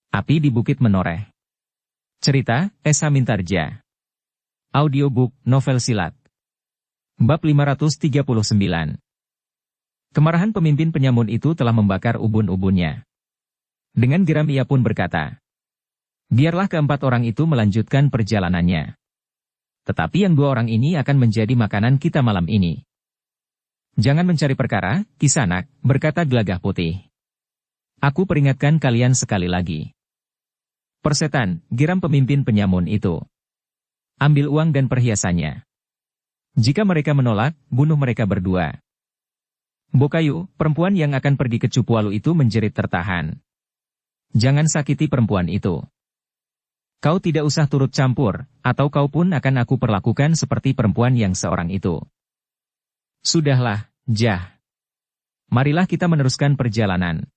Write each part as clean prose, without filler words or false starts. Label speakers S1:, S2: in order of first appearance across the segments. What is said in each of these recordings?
S1: Api di Bukit Menoreh. Cerita, Esa Mintarja. Audiobook, novel silat. Bab 539. Kemarahan pemimpin penyamun itu telah membakar ubun-ubunnya. Dengan geram ia pun berkata, biarlah keempat orang itu melanjutkan perjalanannya. Tetapi yang dua orang ini akan menjadi makanan kita malam ini. Jangan mencari perkara, Kisanak, berkata Gelagah Putih. Aku peringatkan kalian sekali lagi. Persetan, geram pemimpin penyamun itu. Ambil uang dan perhiasannya. Jika mereka menolak, bunuh mereka berdua. Bokayu, perempuan yang akan pergi ke Cupualu itu menjerit tertahan. Jangan sakiti perempuan itu. Kau tidak usah turut campur, atau kau pun akan aku perlakukan seperti perempuan yang seorang itu. Sudahlah, Jah. Marilah kita meneruskan perjalanan.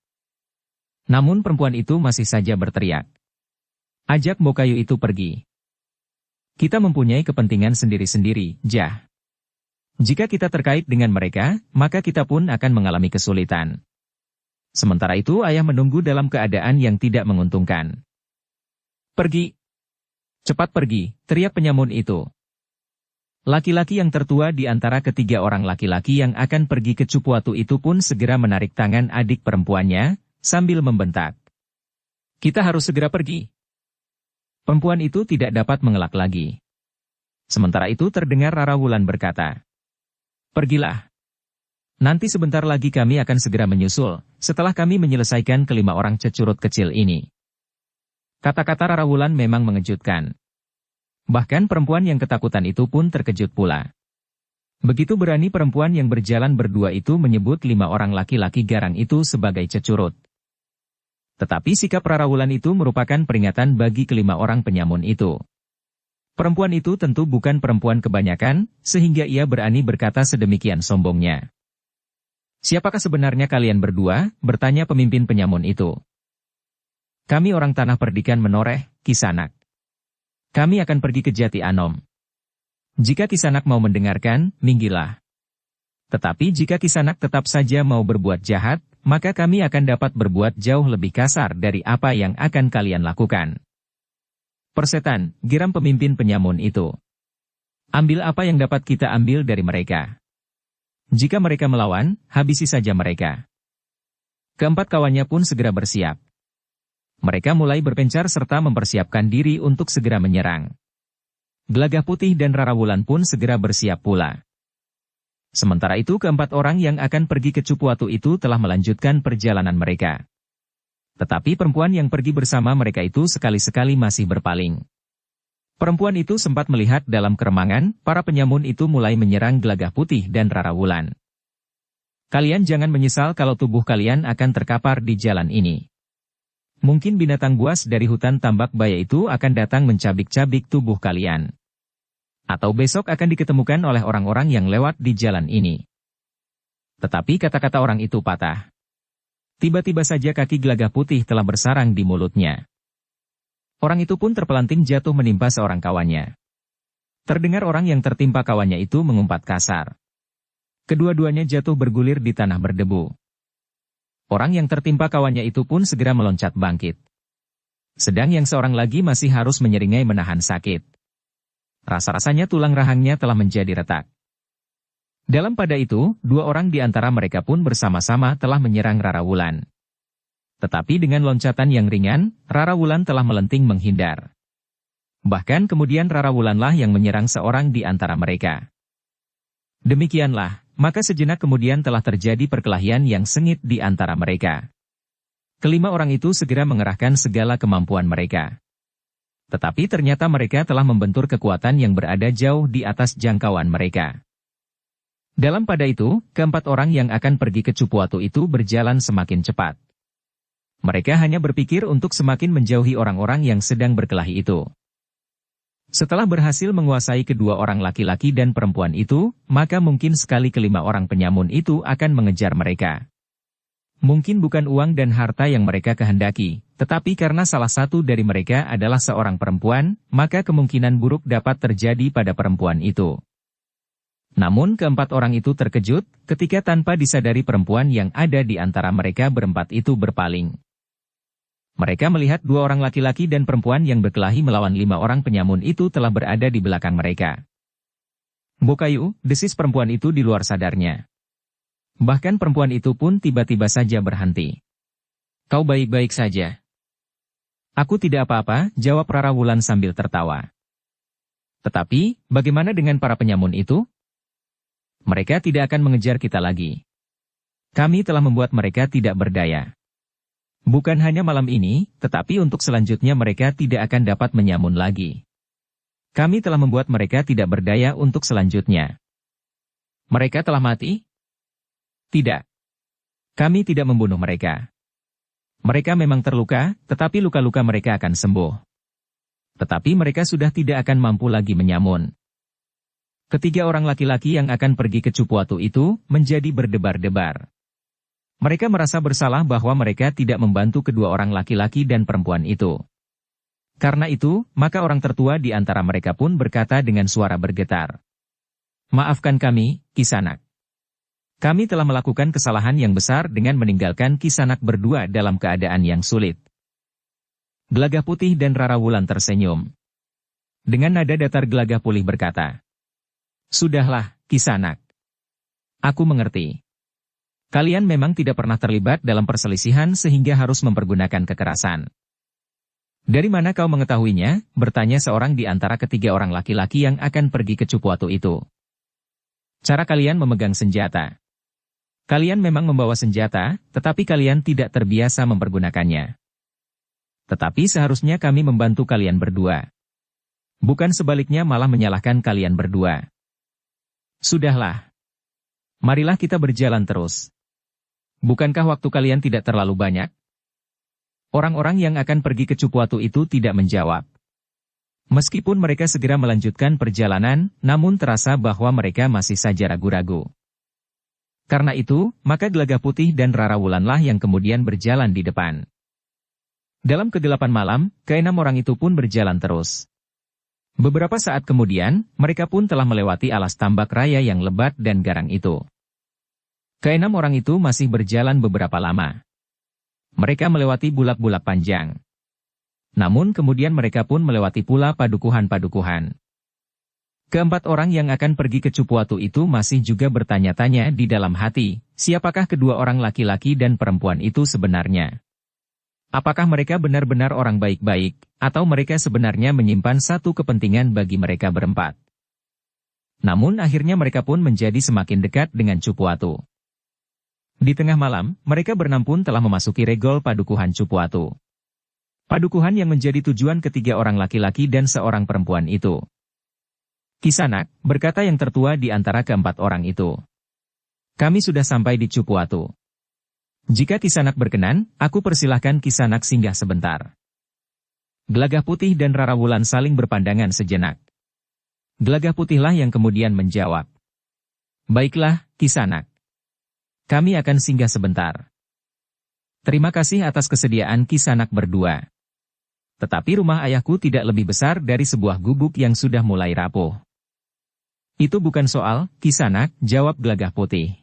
S1: Namun perempuan itu masih saja berteriak. Ajak Bokayu itu pergi. Kita mempunyai kepentingan sendiri-sendiri, Jah. Jika kita terkait dengan mereka, maka kita pun akan mengalami kesulitan. Sementara itu ayah menunggu dalam keadaan yang tidak menguntungkan. Pergi. Cepat pergi, teriak penyamun itu. Laki-laki yang tertua di antara ketiga orang laki-laki yang akan pergi ke Cupuatu itu pun segera menarik tangan adik perempuannya, sambil membentak. Kita harus segera pergi. Perempuan itu tidak dapat mengelak lagi. Sementara itu terdengar Rara Wulan berkata, pergilah. Nanti sebentar lagi kami akan segera menyusul, setelah kami menyelesaikan kelima orang cecurut kecil ini. Kata-kata Rara Wulan memang mengejutkan. Bahkan perempuan yang ketakutan itu pun terkejut pula. Begitu berani perempuan yang berjalan berdua itu menyebut 5 orang laki-laki garang itu sebagai cecurut. Tetapi sikap Rara Wulan itu merupakan peringatan bagi kelima orang penyamun itu. Perempuan itu tentu bukan perempuan kebanyakan, sehingga ia berani berkata sedemikian sombongnya. Siapakah sebenarnya kalian berdua? Bertanya pemimpin penyamun itu. Kami orang tanah perdikan Menoreh, Kisanak. Kami akan pergi ke Jati Anom. Jika Kisanak mau mendengarkan, minggirlah. Tetapi jika Kisanak tetap saja mau berbuat jahat, maka kami akan dapat berbuat jauh lebih kasar dari apa yang akan kalian lakukan. Persetan, geram pemimpin penyamun itu. Ambil apa yang dapat kita ambil dari mereka. Jika mereka melawan, habisi saja mereka. Keempat kawannya pun segera bersiap. Mereka mulai berpencar serta mempersiapkan diri untuk segera menyerang. Gelagah Putih dan Rara Wulan pun segera bersiap pula. Sementara itu keempat orang yang akan pergi ke Cupuatu itu telah melanjutkan perjalanan mereka. Tetapi perempuan yang pergi bersama mereka itu sekali-sekali masih berpaling. Perempuan itu sempat melihat dalam keremangan, para penyamun itu mulai menyerang Gelagah Putih dan Rara Wulan. Kalian jangan menyesal kalau tubuh kalian akan terkapar di jalan ini. Mungkin binatang buas dari hutan tambak baya itu akan datang mencabik-cabik tubuh kalian. Atau besok akan diketemukan oleh orang-orang yang lewat di jalan ini. Tetapi kata-kata orang itu patah. Tiba-tiba saja kaki Gelagah Putih telah bersarang di mulutnya. Orang itu pun terpelanting jatuh menimpa seorang kawannya. Terdengar orang yang tertimpa kawannya itu mengumpat kasar. Kedua-duanya jatuh bergulir di tanah berdebu. Orang yang tertimpa kawannya itu pun segera meloncat bangkit. Sedang yang seorang lagi masih harus menyeringai menahan sakit. Rasa-rasanya tulang rahangnya telah menjadi retak. Dalam pada itu, 2 orang di antara mereka pun bersama-sama telah menyerang Rara Wulan. Tetapi dengan loncatan yang ringan, Rara Wulan telah melenting menghindar. Bahkan kemudian Rara Wulanlah yang menyerang seorang di antara mereka. Demikianlah, maka sejenak kemudian telah terjadi perkelahian yang sengit di antara mereka. Kelima orang itu segera mengerahkan segala kemampuan mereka. Tetapi ternyata mereka telah membentur kekuatan yang berada jauh di atas jangkauan mereka. Dalam pada itu, keempat orang yang akan pergi ke Cupuatu itu berjalan semakin cepat. Mereka hanya berpikir untuk semakin menjauhi orang-orang yang sedang berkelahi itu. Setelah berhasil menguasai kedua orang laki-laki dan perempuan itu, maka mungkin sekali kelima orang penyamun itu akan mengejar mereka. Mungkin bukan uang dan harta yang mereka kehendaki, tetapi karena salah satu dari mereka adalah seorang perempuan, maka kemungkinan buruk dapat terjadi pada perempuan itu. Namun keempat orang itu terkejut, ketika tanpa disadari perempuan yang ada di antara mereka berempat itu berpaling. Mereka melihat dua orang laki-laki dan perempuan yang berkelahi melawan 5 orang penyamun itu telah berada di belakang mereka. Bokayu, desis perempuan itu di luar sadarnya. Bahkan perempuan itu pun tiba-tiba saja berhenti. Kau baik-baik saja. Aku tidak apa-apa, jawab Rara Wulan sambil tertawa. Tetapi, bagaimana dengan para penyamun itu? Mereka tidak akan mengejar kita lagi. Kami telah membuat mereka tidak berdaya. Bukan hanya malam ini, tetapi untuk selanjutnya mereka tidak akan dapat menyamun lagi. Kami telah membuat mereka tidak berdaya untuk selanjutnya. Mereka telah mati? Tidak. Kami tidak membunuh mereka. Mereka memang terluka, tetapi luka-luka mereka akan sembuh. Tetapi mereka sudah tidak akan mampu lagi menyamun. Ketiga orang laki-laki yang akan pergi ke Cupuatu itu menjadi berdebar-debar. Mereka merasa bersalah bahwa mereka tidak membantu kedua orang laki-laki dan perempuan itu. Karena itu, maka orang tertua di antara mereka pun berkata dengan suara bergetar. Maafkan kami, Kisanak. Kami telah melakukan kesalahan yang besar dengan meninggalkan Kisanak berdua dalam keadaan yang sulit. Gelagah Putih dan Rara Wulan tersenyum. Dengan nada datar Gelagah Pulih berkata, Sudahlah, Kisanak. Aku mengerti. Kalian memang tidak pernah terlibat dalam perselisihan sehingga harus mempergunakan kekerasan. Dari mana kau mengetahuinya? Bertanya seorang di antara ketiga orang laki-laki yang akan pergi ke Cupuatu itu. Cara kalian memegang senjata. Kalian memang membawa senjata, tetapi kalian tidak terbiasa mempergunakannya. Tetapi seharusnya kami membantu kalian berdua. Bukan sebaliknya malah menyalahkan kalian berdua. Sudahlah. Marilah kita berjalan terus. Bukankah waktu kalian tidak terlalu banyak? Orang-orang yang akan pergi ke Cupuatu itu tidak menjawab. Meskipun mereka segera melanjutkan perjalanan, namun terasa bahwa mereka masih saja ragu-ragu. Karena itu, maka Gelagah Putih dan Rara Wulanlah yang kemudian berjalan di depan. Dalam ke-8 malam, ke-6 orang itu pun berjalan terus. Beberapa saat kemudian, mereka pun telah melewati alas tambak raya yang lebat dan garang itu. Ke-6 orang itu masih berjalan beberapa lama. Mereka melewati bulak-bulak panjang. Namun kemudian mereka pun melewati pula padukuhan-padukuhan. Keempat orang yang akan pergi ke Cupuatu itu masih juga bertanya-tanya di dalam hati, siapakah kedua orang laki-laki dan perempuan itu sebenarnya? Apakah mereka benar-benar orang baik-baik, atau mereka sebenarnya menyimpan satu kepentingan bagi mereka berempat? Namun akhirnya mereka pun menjadi semakin dekat dengan Cupuatu. Di tengah malam, mereka berenam pun telah memasuki regol padukuhan Cupuatu. Padukuhan yang menjadi tujuan ketiga orang laki-laki dan seorang perempuan itu. Kisanak, berkata yang tertua di antara keempat orang itu. Kami sudah sampai di Cupuatu. Jika Kisanak berkenan, aku persilahkan Kisanak singgah sebentar. Gelagah Putih dan Rara Wulan saling berpandangan sejenak. Gelagah Putihlah yang kemudian menjawab. Baiklah, Kisanak. Kami akan singgah sebentar. Terima kasih atas kesediaan Kisanak berdua. Tetapi rumah ayahku tidak lebih besar dari sebuah gubuk yang sudah mulai rapuh. Itu bukan soal, Kisanak, jawab Gelagah Putih.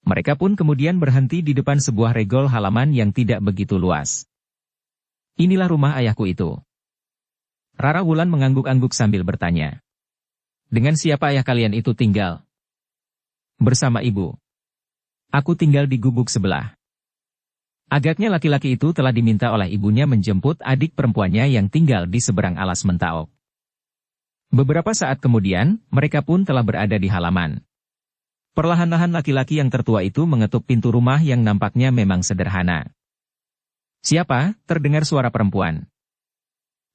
S1: Mereka pun kemudian berhenti di depan sebuah regol halaman yang tidak begitu luas. Inilah rumah ayahku itu. Rara Wulan mengangguk-angguk sambil bertanya. Dengan siapa ayah kalian itu tinggal? Bersama ibu. Aku tinggal di gubuk sebelah. Agaknya laki-laki itu telah diminta oleh ibunya menjemput adik perempuannya yang tinggal di seberang alas Mentaok. Beberapa saat kemudian, mereka pun telah berada di halaman. Perlahan-lahan laki-laki yang tertua itu mengetuk pintu rumah yang nampaknya memang sederhana. Siapa? Terdengar suara perempuan.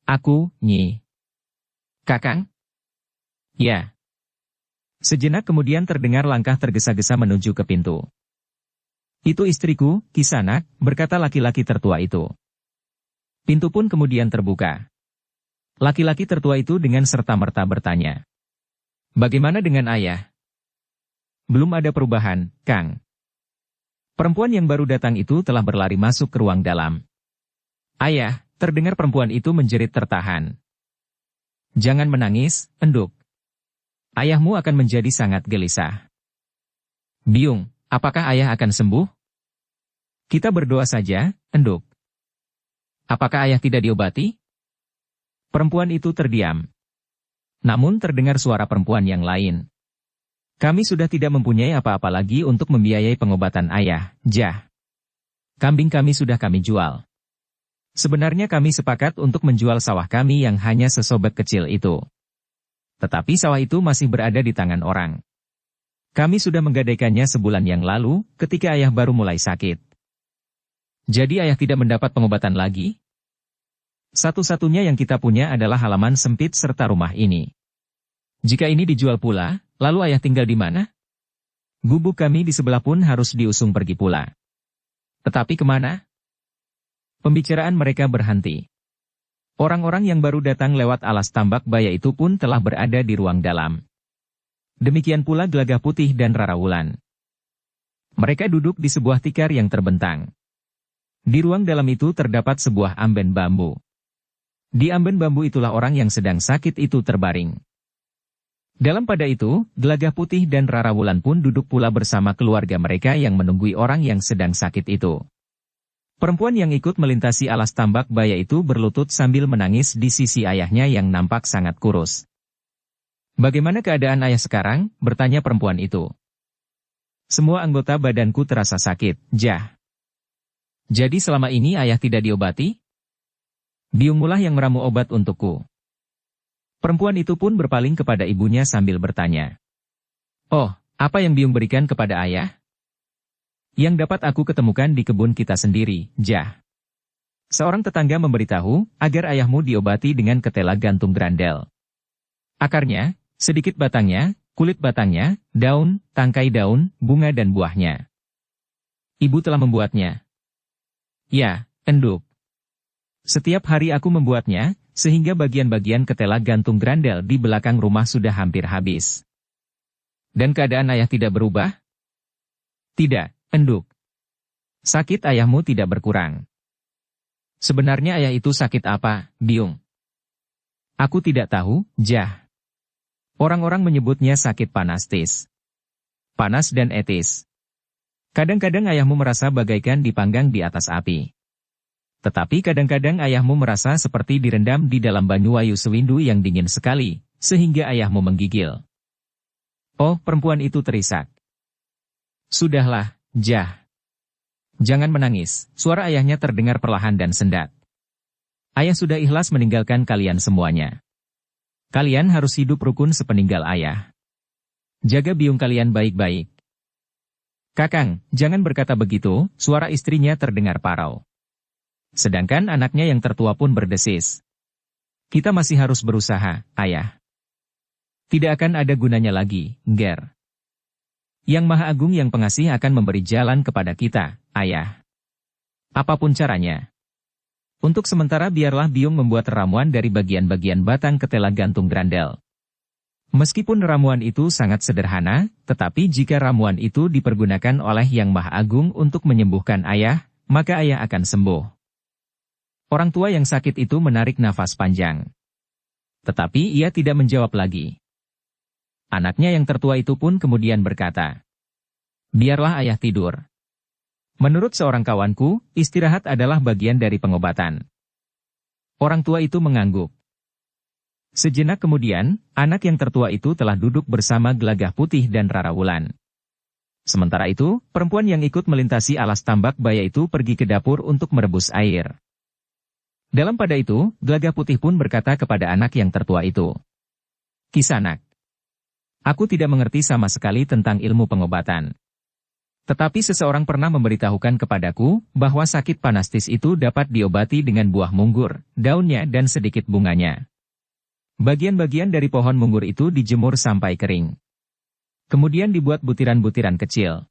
S1: Aku, Nyi. Kakang? Ya. Sejenak kemudian terdengar langkah tergesa-gesa menuju ke pintu. Itu istriku, Kisanak, berkata laki-laki tertua itu. Pintu pun kemudian terbuka. Laki-laki tertua itu dengan serta-merta bertanya. Bagaimana dengan ayah? Belum ada perubahan, Kang. Perempuan yang baru datang itu telah berlari masuk ke ruang dalam. Ayah, terdengar perempuan itu menjerit tertahan. Jangan menangis, Enduk. Ayahmu akan menjadi sangat gelisah. Biung, apakah ayah akan sembuh? Kita berdoa saja, Enduk. Apakah ayah tidak diobati? Perempuan itu terdiam. Namun terdengar suara perempuan yang lain. Kami sudah tidak mempunyai apa-apa lagi untuk membiayai pengobatan ayah, Jah. Kambing kami sudah kami jual. Sebenarnya kami sepakat untuk menjual sawah kami yang hanya sesobek kecil itu. Tetapi sawah itu masih berada di tangan orang. Kami sudah menggadaikannya sebulan yang lalu, ketika ayah baru mulai sakit. Jadi ayah tidak mendapat pengobatan lagi? Satu-satunya yang kita punya adalah halaman sempit serta rumah ini. Jika ini dijual pula, lalu ayah tinggal di mana? Gubuk kami di sebelah pun harus diusung pergi pula. Tetapi kemana? Pembicaraan mereka berhenti. Orang-orang yang baru datang lewat alas tambak baya itu pun telah berada di ruang dalam. Demikian pula Gelagah Putih dan Rara Wulan. Mereka duduk di sebuah tikar yang terbentang. Di ruang dalam itu terdapat sebuah amben bambu. Di amben bambu itulah orang yang sedang sakit itu terbaring. Dalam pada itu, Gelagah Putih dan Rara Wulan pun duduk pula bersama keluarga mereka yang menunggui orang yang sedang sakit itu. Perempuan yang ikut melintasi alas tambak baya itu berlutut sambil menangis di sisi ayahnya yang nampak sangat kurus. "Bagaimana keadaan ayah sekarang?" bertanya perempuan itu. "Semua anggota badanku terasa sakit, Jah." "Jadi selama ini ayah tidak diobati?" "Biungmulah yang meramu obat untukku." Perempuan itu pun berpaling kepada ibunya sambil bertanya. "Oh, apa yang Biung berikan kepada ayah?" "Yang dapat aku ketemukan di kebun kita sendiri, Jah. Seorang tetangga memberitahu agar ayahmu diobati dengan ketela gantung grandel. Akarnya, sedikit batangnya, kulit batangnya, daun, tangkai daun, bunga dan buahnya. Ibu telah membuatnya." "Ya, enduk. Setiap hari aku membuatnya, sehingga bagian-bagian ketela gantung grandel di belakang rumah sudah hampir habis." "Dan keadaan ayah tidak berubah?" "Tidak, enduk. Sakit ayahmu tidak berkurang." "Sebenarnya ayah itu sakit apa, Biung?" "Aku tidak tahu, Jah. Orang-orang menyebutnya sakit panastis. Panas dan etis. Kadang-kadang ayahmu merasa bagaikan dipanggang di atas api. Tetapi kadang-kadang ayahmu merasa seperti direndam di dalam Banyuwayu Sewindu yang dingin sekali, sehingga ayahmu menggigil." Oh, perempuan itu terisak. "Sudahlah, Jah. Jangan menangis." Suara ayahnya terdengar perlahan dan sendat. "Ayah sudah ikhlas meninggalkan kalian semuanya. Kalian harus hidup rukun sepeninggal ayah. Jaga biung kalian baik-baik." "Kakang, jangan berkata begitu," suara istrinya terdengar parau. Sedangkan anaknya yang tertua pun berdesis. "Kita masih harus berusaha, ayah. Tidak akan ada gunanya lagi, Ger. Yang Maha Agung yang Pengasih akan memberi jalan kepada kita, ayah. Apapun caranya. Untuk sementara biarlah Biung membuat ramuan dari bagian-bagian batang ketela gantung grandel. Meskipun ramuan itu sangat sederhana, tetapi jika ramuan itu dipergunakan oleh Yang Maha Agung untuk menyembuhkan ayah, maka ayah akan sembuh." Orang tua yang sakit itu menarik nafas panjang. Tetapi ia tidak menjawab lagi. Anaknya yang tertua itu pun kemudian berkata, "Biarlah ayah tidur. Menurut seorang kawanku, istirahat adalah bagian dari pengobatan." Orang tua itu mengangguk. Sejenak kemudian, anak yang tertua itu telah duduk bersama Gelagah Putih dan Rara Wulan. Sementara itu, perempuan yang ikut melintasi alas tambak baya itu pergi ke dapur untuk merebus air. Dalam pada itu, Gelagah Putih pun berkata kepada anak yang tertua itu, "Kisanak, aku tidak mengerti sama sekali tentang ilmu pengobatan. Tetapi seseorang pernah memberitahukan kepadaku bahwa sakit panastis itu dapat diobati dengan buah munggur, daunnya dan sedikit bunganya. Bagian-bagian dari pohon munggur itu dijemur sampai kering. Kemudian dibuat butiran-butiran kecil.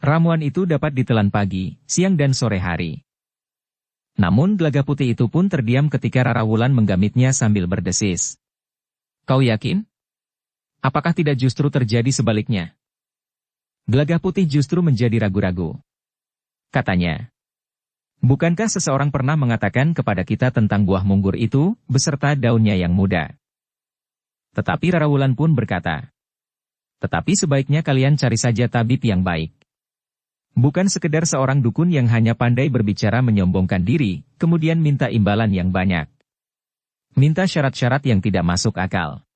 S1: Ramuan itu dapat ditelan pagi, siang dan sore hari." Namun Gelagah Putih itu pun terdiam ketika Rara Wulan menggamitnya sambil berdesis. "Kau yakin? Apakah tidak justru terjadi sebaliknya?" Gelagah Putih justru menjadi ragu-ragu. Katanya, "Bukankah seseorang pernah mengatakan kepada kita tentang buah munggur itu, beserta daunnya yang muda?" Tetapi Rara Wulan pun berkata, "Tetapi sebaiknya kalian cari saja tabib yang baik. Bukan sekedar seorang dukun yang hanya pandai berbicara menyombongkan diri, kemudian minta imbalan yang banyak. Minta syarat-syarat yang tidak masuk akal.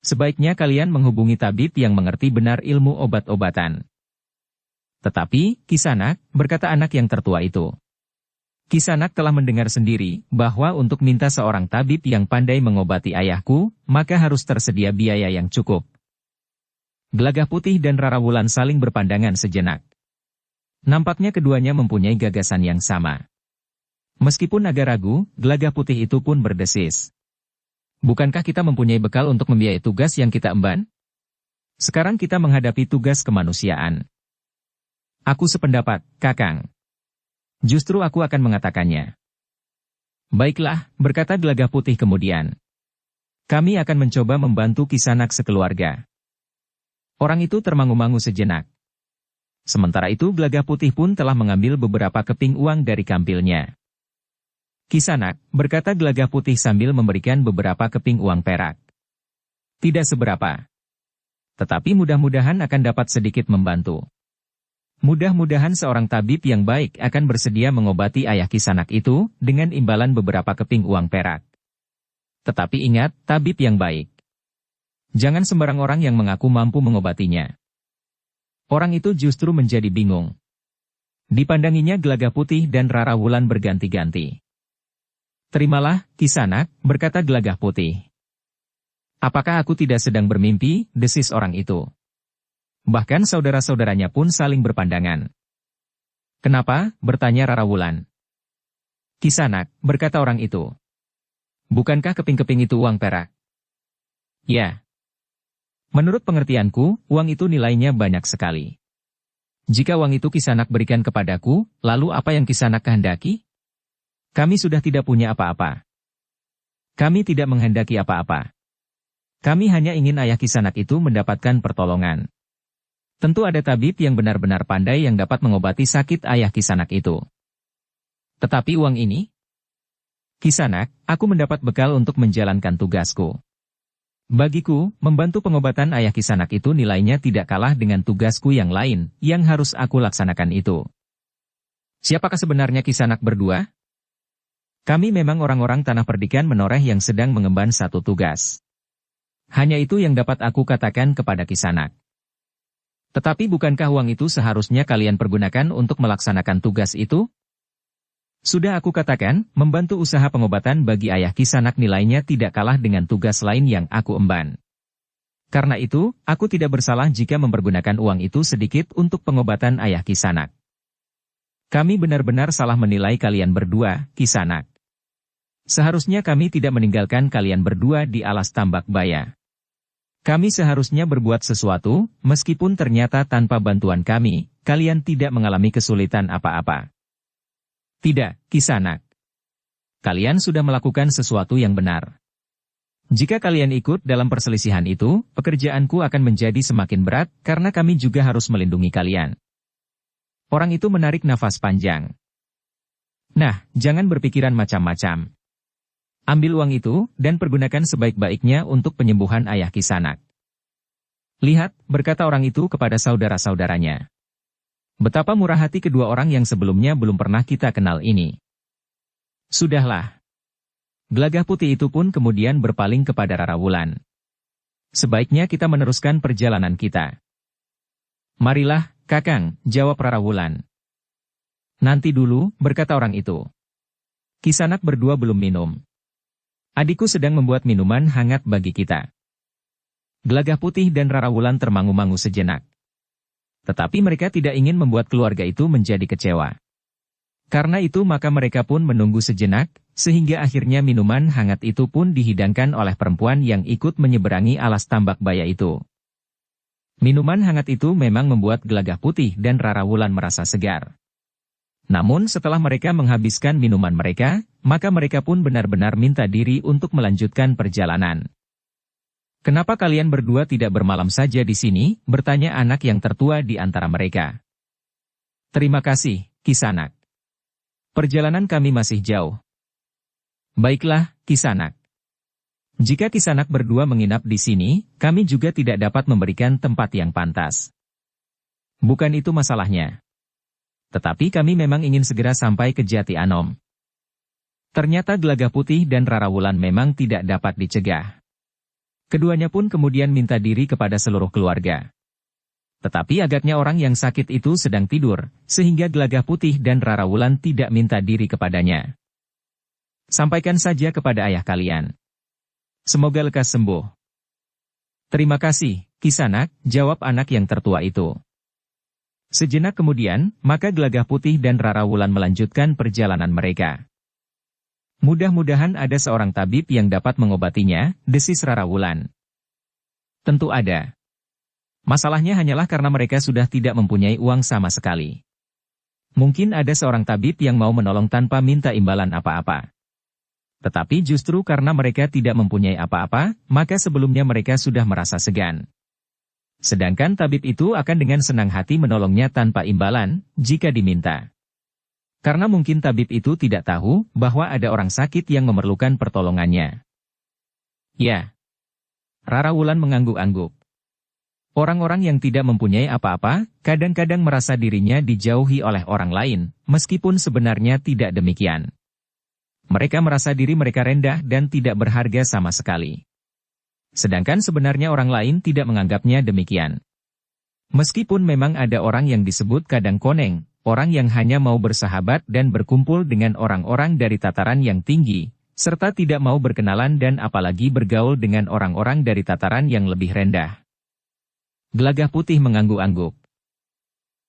S1: Sebaiknya kalian menghubungi tabib yang mengerti benar ilmu obat-obatan. Tetapi, Kisanak, berkata anak yang tertua itu. Kisanak telah mendengar sendiri, bahwa untuk minta seorang tabib yang pandai mengobati ayahku, maka harus tersedia biaya yang cukup. Gelagah Putih dan Rarawulan saling berpandangan sejenak. Nampaknya keduanya mempunyai gagasan yang sama. Meskipun agak ragu, Gelagah Putih itu pun berdesis. Bukankah kita mempunyai bekal untuk membiayai tugas yang kita emban? Sekarang kita menghadapi tugas kemanusiaan. Aku sependapat, Kakang. Justru aku akan mengatakannya. Baiklah, berkata Gelagah Putih kemudian. Kami akan mencoba membantu Kisanak sekeluarga. Orang itu termangu-mangu sejenak. Sementara itu Gelagah Putih pun telah mengambil beberapa keping uang dari kampilnya. Kisanak, berkata Gelagah Putih sambil memberikan beberapa keping uang perak. Tidak seberapa. Tetapi mudah-mudahan akan dapat sedikit membantu. Mudah-mudahan seorang tabib yang baik akan bersedia mengobati ayah Kisanak itu dengan imbalan beberapa keping uang perak. Tetapi ingat, tabib yang baik. Jangan sembarang orang yang mengaku mampu mengobatinya. Orang itu justru menjadi bingung. Dipandanginya Gelagah Putih dan Rarawulan berganti-ganti. Terimalah, Kisanak, berkata Gelagah Putih. Apakah aku tidak sedang bermimpi, desis orang itu. Bahkan saudara-saudaranya pun saling berpandangan. Kenapa, bertanya Rarawulan. Kisanak, berkata orang itu. Bukankah keping-keping itu uang perak? Ya. Menurut pengertianku, uang itu nilainya banyak sekali. Jika uang itu Kisanak berikan kepadaku, lalu apa yang Kisanak kehendaki? Kami sudah tidak punya apa-apa. Kami tidak menghendaki apa-apa. Kami hanya ingin ayah Kisanak itu mendapatkan pertolongan. Tentu ada tabib yang benar-benar pandai yang dapat mengobati sakit ayah Kisanak itu. Tetapi uang ini? Kisanak, aku mendapat bekal untuk menjalankan tugasku. Bagiku, membantu pengobatan ayah Kisanak itu nilainya tidak kalah dengan tugasku yang lain, yang harus aku laksanakan itu. Siapakah sebenarnya Kisanak berdua? Kami memang orang-orang tanah perdikan menoreh yang sedang mengemban satu tugas. Hanya itu yang dapat aku katakan kepada Kisanak. Tetapi bukankah uang itu seharusnya kalian pergunakan untuk melaksanakan tugas itu? Sudah aku katakan, membantu usaha pengobatan bagi ayah Kisanak nilainya tidak kalah dengan tugas lain yang aku emban. Karena itu, aku tidak bersalah jika mempergunakan uang itu sedikit untuk pengobatan ayah Kisanak. Kami benar-benar salah menilai kalian berdua, Kisanak. Seharusnya kami tidak meninggalkan kalian berdua di alas tambak baya. Kami seharusnya berbuat sesuatu, meskipun ternyata tanpa bantuan kami, kalian tidak mengalami kesulitan apa-apa. Tidak, Kisanak. Kalian sudah melakukan sesuatu yang benar. Jika kalian ikut dalam perselisihan itu, pekerjaanku akan menjadi semakin berat, karena kami juga harus melindungi kalian. Orang itu menarik nafas panjang. Nah, jangan berpikiran macam-macam. Ambil uang itu, dan pergunakan sebaik-baiknya untuk penyembuhan ayah Kisanak. Lihat, berkata orang itu kepada saudara-saudaranya. Betapa murah hati kedua orang yang sebelumnya belum pernah kita kenal ini. Sudahlah. Gelagah Putih itu pun kemudian berpaling kepada Rarawulan. Sebaiknya kita meneruskan perjalanan kita. Marilah, Kakang, jawab Rarawulan. Nanti dulu, berkata orang itu. Kisanak berdua belum minum. Adikku sedang membuat minuman hangat bagi kita. Gelagah Putih dan Rarawulan termangu-mangu sejenak. Tetapi mereka tidak ingin membuat keluarga itu menjadi kecewa. Karena itu maka mereka pun menunggu sejenak, sehingga akhirnya minuman hangat itu pun dihidangkan oleh perempuan yang ikut menyeberangi alas tambak baya itu. Minuman hangat itu memang membuat Gelagah Putih dan Rarawulan merasa segar. Namun setelah mereka menghabiskan minuman mereka, maka mereka pun benar-benar minta diri untuk melanjutkan perjalanan. Kenapa kalian berdua tidak bermalam saja di sini? Bertanya anak yang tertua di antara mereka. Terima kasih, Kisanak. Perjalanan kami masih jauh. Baiklah, Kisanak. Jika Kisanak berdua menginap di sini, kami juga tidak dapat memberikan tempat yang pantas. Bukan itu masalahnya. Tetapi kami memang ingin segera sampai ke Jati Anom. Ternyata Gelagah Putih dan Rara Wulan memang tidak dapat dicegah. Keduanya pun kemudian minta diri kepada seluruh keluarga. Tetapi agaknya orang yang sakit itu sedang tidur, sehingga Gelagah Putih dan Rara Wulan tidak minta diri kepadanya. Sampaikan saja kepada ayah kalian. Semoga lekas sembuh. Terima kasih, Kisanak, jawab anak yang tertua itu. Sejenak kemudian, maka Gelagah Putih dan Rara Wulan melanjutkan perjalanan mereka. Mudah-mudahan ada seorang tabib yang dapat mengobatinya, desis Rara Wulan. Tentu ada. Masalahnya hanyalah karena mereka sudah tidak mempunyai uang sama sekali. Mungkin ada seorang tabib yang mau menolong tanpa minta imbalan apa-apa. Tetapi justru karena mereka tidak mempunyai apa-apa, maka sebelumnya mereka sudah merasa segan. Sedangkan tabib itu akan dengan senang hati menolongnya tanpa imbalan, jika diminta. Karena mungkin tabib itu tidak tahu bahwa ada orang sakit yang memerlukan pertolongannya. Ya. Rara Wulan mengangguk-angguk. Orang-orang yang tidak mempunyai apa-apa, kadang-kadang merasa dirinya dijauhi oleh orang lain, meskipun sebenarnya tidak demikian. Mereka merasa diri mereka rendah dan tidak berharga sama sekali. Sedangkan sebenarnya orang lain tidak menganggapnya demikian. Meskipun memang ada orang yang disebut kadang koneng, orang yang hanya mau bersahabat dan berkumpul dengan orang-orang dari tataran yang tinggi, serta tidak mau berkenalan dan apalagi bergaul dengan orang-orang dari tataran yang lebih rendah. Gelagah Putih mengangguk-angguk.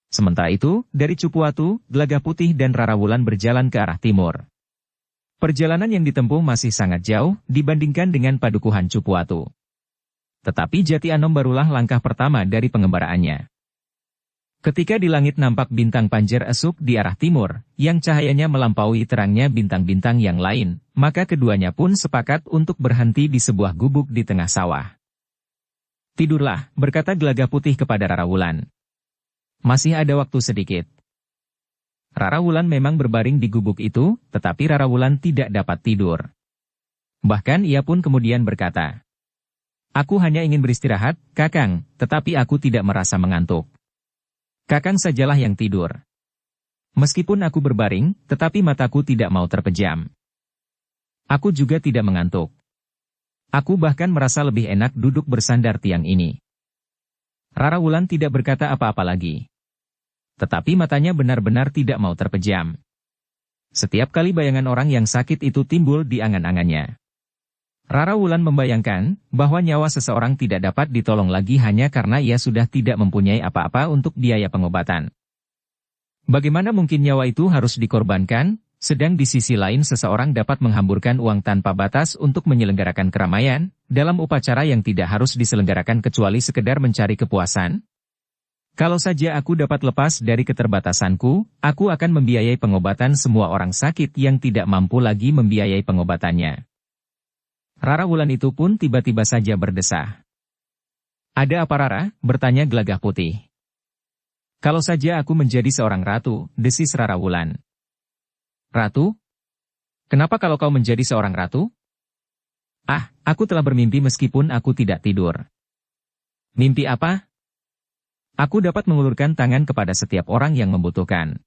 S1: Sementara itu, dari Cupuatu, Gelagah Putih dan Rara Wulan berjalan ke arah timur. Perjalanan yang ditempuh masih sangat jauh dibandingkan dengan padukuhan Cupuatu. Tetapi Jati Anom barulah langkah pertama dari pengembaraannya. Ketika di langit nampak bintang Panjer Esuk di arah timur, yang cahayanya melampaui terangnya bintang-bintang yang lain, maka keduanya pun sepakat untuk berhenti di sebuah gubuk di tengah sawah. Tidurlah, berkata Gelagah Putih kepada Rara Wulan. Masih ada waktu sedikit. Rara Wulan memang berbaring di gubuk itu, tetapi Rara Wulan tidak dapat tidur. Bahkan ia pun kemudian berkata, Aku hanya ingin beristirahat, Kakang, tetapi aku tidak merasa mengantuk. Kakang sajalah yang tidur. Meskipun aku berbaring, tetapi mataku tidak mau terpejam. Aku juga tidak mengantuk. Aku bahkan merasa lebih enak duduk bersandar tiang ini. Rara Wulan tidak berkata apa-apa lagi. Tetapi matanya benar-benar tidak mau terpejam. Setiap kali bayangan orang yang sakit itu timbul di angan-angannya. Rara Wulan membayangkan bahwa nyawa seseorang tidak dapat ditolong lagi hanya karena ia sudah tidak mempunyai apa-apa untuk biaya pengobatan. Bagaimana mungkin nyawa itu harus dikorbankan, sedang di sisi lain seseorang dapat menghamburkan uang tanpa batas untuk menyelenggarakan keramaian, dalam upacara yang tidak harus diselenggarakan kecuali sekedar mencari kepuasan? Kalau saja aku dapat lepas dari keterbatasanku, aku akan membiayai pengobatan semua orang sakit yang tidak mampu lagi membiayai pengobatannya. Rara Wulan itu pun tiba-tiba saja berdesah. Ada apa Rara? Bertanya Gelagah Putih. Kalau saja aku menjadi seorang ratu, desis Rara Wulan. Ratu? Kenapa kalau kau menjadi seorang ratu? Ah, aku telah bermimpi meskipun aku tidak tidur. Mimpi apa? Aku dapat mengulurkan tangan kepada setiap orang yang membutuhkan.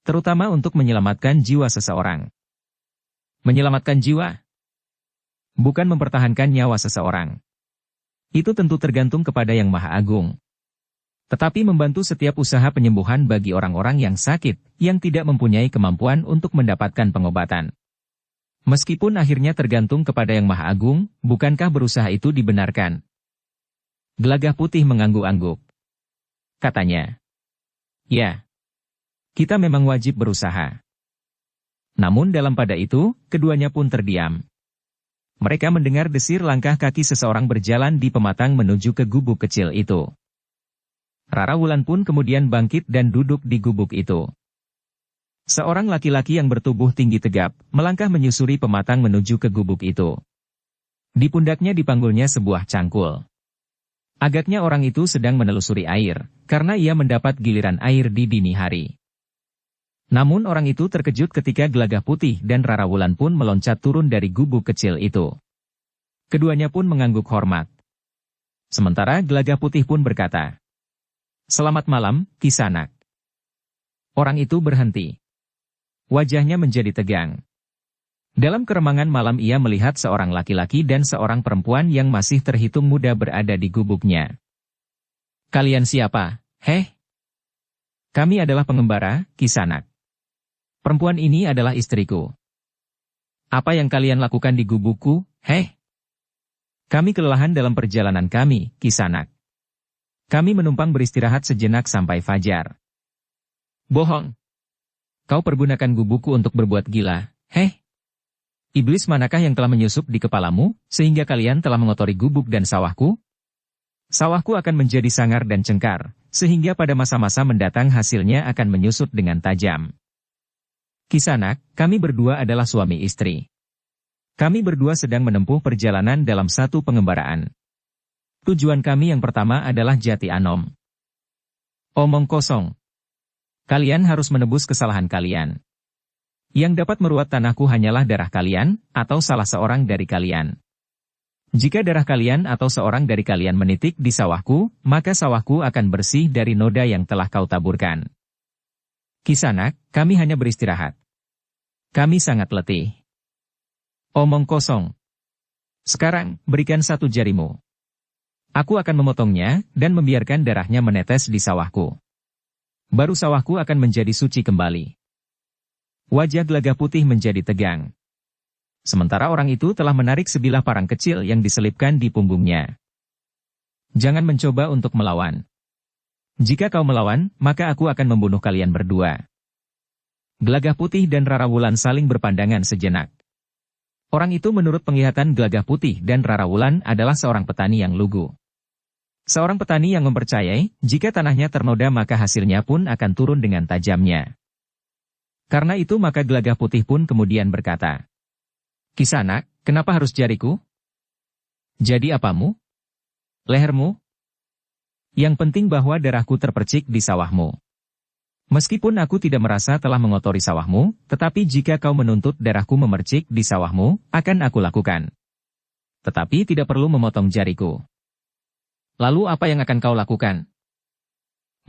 S1: Terutama untuk menyelamatkan jiwa seseorang. Menyelamatkan jiwa? Bukan mempertahankan nyawa seseorang. Itu tentu tergantung kepada Yang Maha Agung. Tetapi membantu setiap usaha penyembuhan bagi orang-orang yang sakit, yang tidak mempunyai kemampuan untuk mendapatkan pengobatan. Meskipun akhirnya tergantung kepada Yang Maha Agung, bukankah berusaha itu dibenarkan? Gelagah Putih mengangguk-angguk. Katanya. Ya. Kita memang wajib berusaha. Namun dalam pada itu, keduanya pun terdiam. Mereka mendengar desir langkah kaki seseorang berjalan di pematang menuju ke gubuk kecil itu. Rara Wulan pun kemudian bangkit dan duduk di gubuk itu. Seorang laki-laki yang bertubuh tinggi tegap, melangkah menyusuri pematang menuju ke gubuk itu. Di pundaknya dipanggulnya sebuah cangkul. Agaknya orang itu sedang menelusuri air, karena ia mendapat giliran air di dini hari. Namun orang itu terkejut ketika Gelagah Putih dan Rara Wulan pun meloncat turun dari gubuk kecil itu. Keduanya pun mengangguk hormat. Sementara Gelagah Putih pun berkata, Selamat malam, Kisanak. Orang itu berhenti. Wajahnya menjadi tegang. Dalam keremangan malam ia melihat seorang laki-laki dan seorang perempuan yang masih terhitung muda berada di gubuknya. Kalian siapa? Heh? Kami adalah pengembara, Kisanak. Perempuan ini adalah istriku. Apa yang kalian lakukan di gubukku, heh? Kami kelelahan dalam perjalanan kami, Kisanak. Kami menumpang beristirahat sejenak sampai fajar. Bohong. Kau pergunakan gubukku untuk berbuat gila, heh? Iblis manakah yang telah menyusup di kepalamu, sehingga kalian telah mengotori gubuk dan sawahku? Sawahku akan menjadi sangar dan cengkar, sehingga pada masa-masa mendatang hasilnya akan menyusut dengan tajam. Kisanak, kami berdua adalah suami istri. Kami berdua sedang menempuh perjalanan dalam satu pengembaraan. Tujuan kami yang pertama adalah Jati Anom. Omong kosong. Kalian harus menebus kesalahan kalian. Yang dapat meruat tanahku hanyalah darah kalian, atau salah seorang dari kalian. Jika darah kalian atau seorang dari kalian menitik di sawahku, maka sawahku akan bersih dari noda yang telah kau taburkan. Kisanak, kami hanya beristirahat. Kami sangat letih. Omong kosong. Sekarang, berikan satu jarimu. Aku akan memotongnya, dan membiarkan darahnya menetes di sawahku. Baru sawahku akan menjadi suci kembali. Wajah Gelagah Putih menjadi tegang. Sementara orang itu telah menarik sebilah parang kecil yang diselipkan di punggungnya. Jangan mencoba untuk melawan. Jika kau melawan, maka aku akan membunuh kalian berdua. Gelagah Putih dan Rara Wulan saling berpandangan sejenak. Orang itu menurut penglihatan Gelagah Putih dan Rara Wulan adalah seorang petani yang lugu. Seorang petani yang mempercayai, jika tanahnya ternoda maka hasilnya pun akan turun dengan tajamnya. Karena itu maka Gelagah Putih pun kemudian berkata, Kisanak, kenapa harus jariku? Jadi apamu? Lehermu? Yang penting bahwa darahku terpercik di sawahmu. Meskipun aku tidak merasa telah mengotori sawahmu, tetapi jika kau menuntut darahku memercik di sawahmu, akan aku lakukan. Tetapi tidak perlu memotong jariku. Lalu apa yang akan kau lakukan?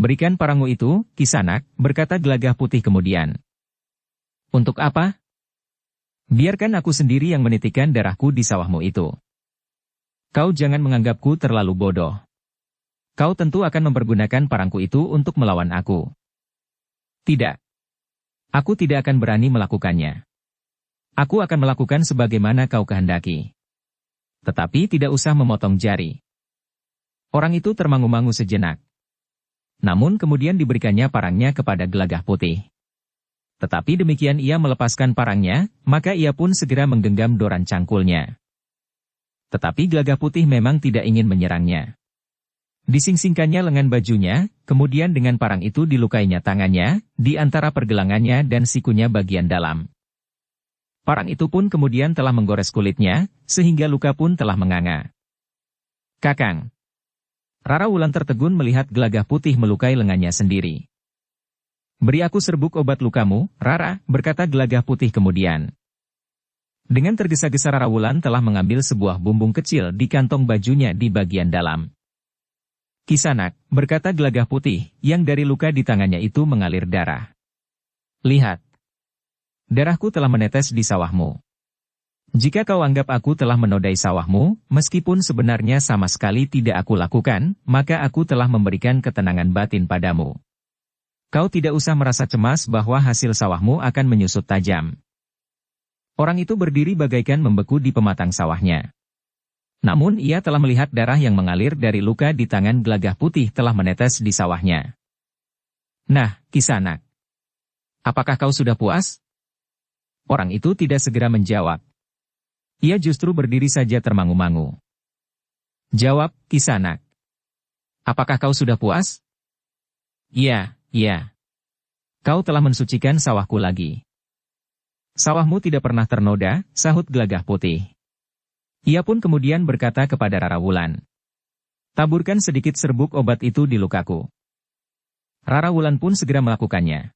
S1: Berikan parangmu itu, Kisanak, berkata Gelagah Putih kemudian. Untuk apa? Biarkan aku sendiri yang menitikkan darahku di sawahmu itu. Kau jangan menganggapku terlalu bodoh. Kau tentu akan mempergunakan parangku itu untuk melawan aku. Tidak. Aku tidak akan berani melakukannya. Aku akan melakukan sebagaimana kau kehendaki. Tetapi tidak usah memotong jari. Orang itu termangu-mangu sejenak. Namun kemudian diberikannya parangnya kepada Gelagah Putih. Tetapi demikian ia melepaskan parangnya, maka ia pun segera menggenggam doran cangkulnya. Tetapi Gelagah Putih memang tidak ingin menyerangnya. Disingsingkannya lengan bajunya, kemudian dengan parang itu dilukainya tangannya, di antara pergelangannya dan sikunya bagian dalam. Parang itu pun kemudian telah menggores kulitnya, sehingga luka pun telah menganga. Kakang. Rara Wulan tertegun melihat Gelagah Putih melukai lengannya sendiri. Beri aku serbuk obat lukamu, Rara, berkata Gelagah Putih kemudian. Dengan tergesa-gesa Rara Wulan telah mengambil sebuah bumbung kecil di kantong bajunya di bagian dalam. Kisanak, berkata Gelagah Putih, yang dari luka di tangannya itu mengalir darah. Lihat. Darahku telah menetes di sawahmu. Jika kau anggap aku telah menodai sawahmu, meskipun sebenarnya sama sekali tidak aku lakukan, maka aku telah memberikan ketenangan batin padamu. Kau tidak usah merasa cemas bahwa hasil sawahmu akan menyusut tajam. Orang itu berdiri bagaikan membeku di pematang sawahnya. Namun ia telah melihat darah yang mengalir dari luka di tangan Gelagah Putih telah menetes di sawahnya. Nah, Kisanak. Apakah kau sudah puas? Orang itu tidak segera menjawab. Ia justru berdiri saja termangu-mangu. Jawab, Kisanak. Apakah kau sudah puas? Iya, iya. Kau telah mensucikan sawahku lagi. Sawahmu tidak pernah ternoda, sahut Gelagah Putih. Ia pun kemudian berkata kepada Rara Wulan. Taburkan sedikit serbuk obat itu di lukaku. Rara Wulan pun segera melakukannya.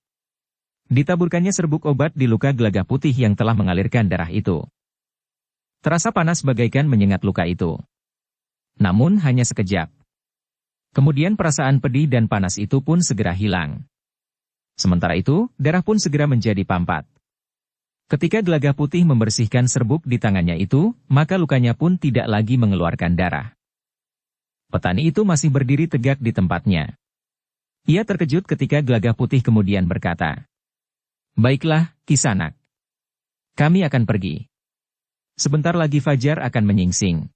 S1: Ditaburkannya serbuk obat di luka Gelagah Putih yang telah mengalirkan darah itu. Terasa panas bagaikan menyengat luka itu. Namun hanya sekejap. Kemudian perasaan pedih dan panas itu pun segera hilang. Sementara itu, darah pun segera menjadi pampat. Ketika Gelagah Putih membersihkan serbuk di tangannya itu, maka lukanya pun tidak lagi mengeluarkan darah. Petani itu masih berdiri tegak di tempatnya. Ia terkejut ketika Gelagah Putih kemudian berkata, "Baiklah, Kisanak. Kami akan pergi. Sebentar lagi fajar akan menyingsing.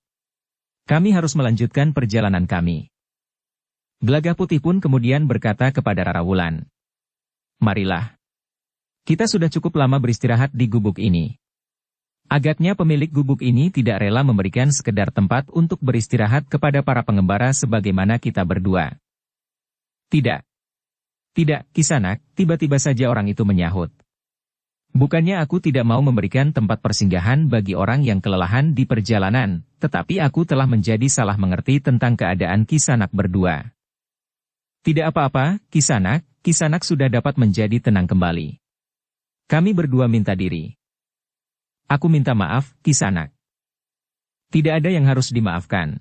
S1: Kami harus melanjutkan perjalanan kami." Gelagah Putih pun kemudian berkata kepada Rara Wulan, "Marilah. Kita sudah cukup lama beristirahat di gubuk ini." Agaknya pemilik gubuk ini tidak rela memberikan sekedar tempat untuk beristirahat kepada para pengembara sebagaimana kita berdua. "Tidak. Tidak, Kisanak," tiba-tiba saja orang itu menyahut. "Bukannya aku tidak mau memberikan tempat persinggahan bagi orang yang kelelahan di perjalanan, tetapi aku telah menjadi salah mengerti tentang keadaan Kisanak berdua." "Tidak apa-apa, Kisanak, Kisanak sudah dapat menjadi tenang kembali. Kami berdua minta diri." "Aku minta maaf, Kisanak." "Tidak ada yang harus dimaafkan.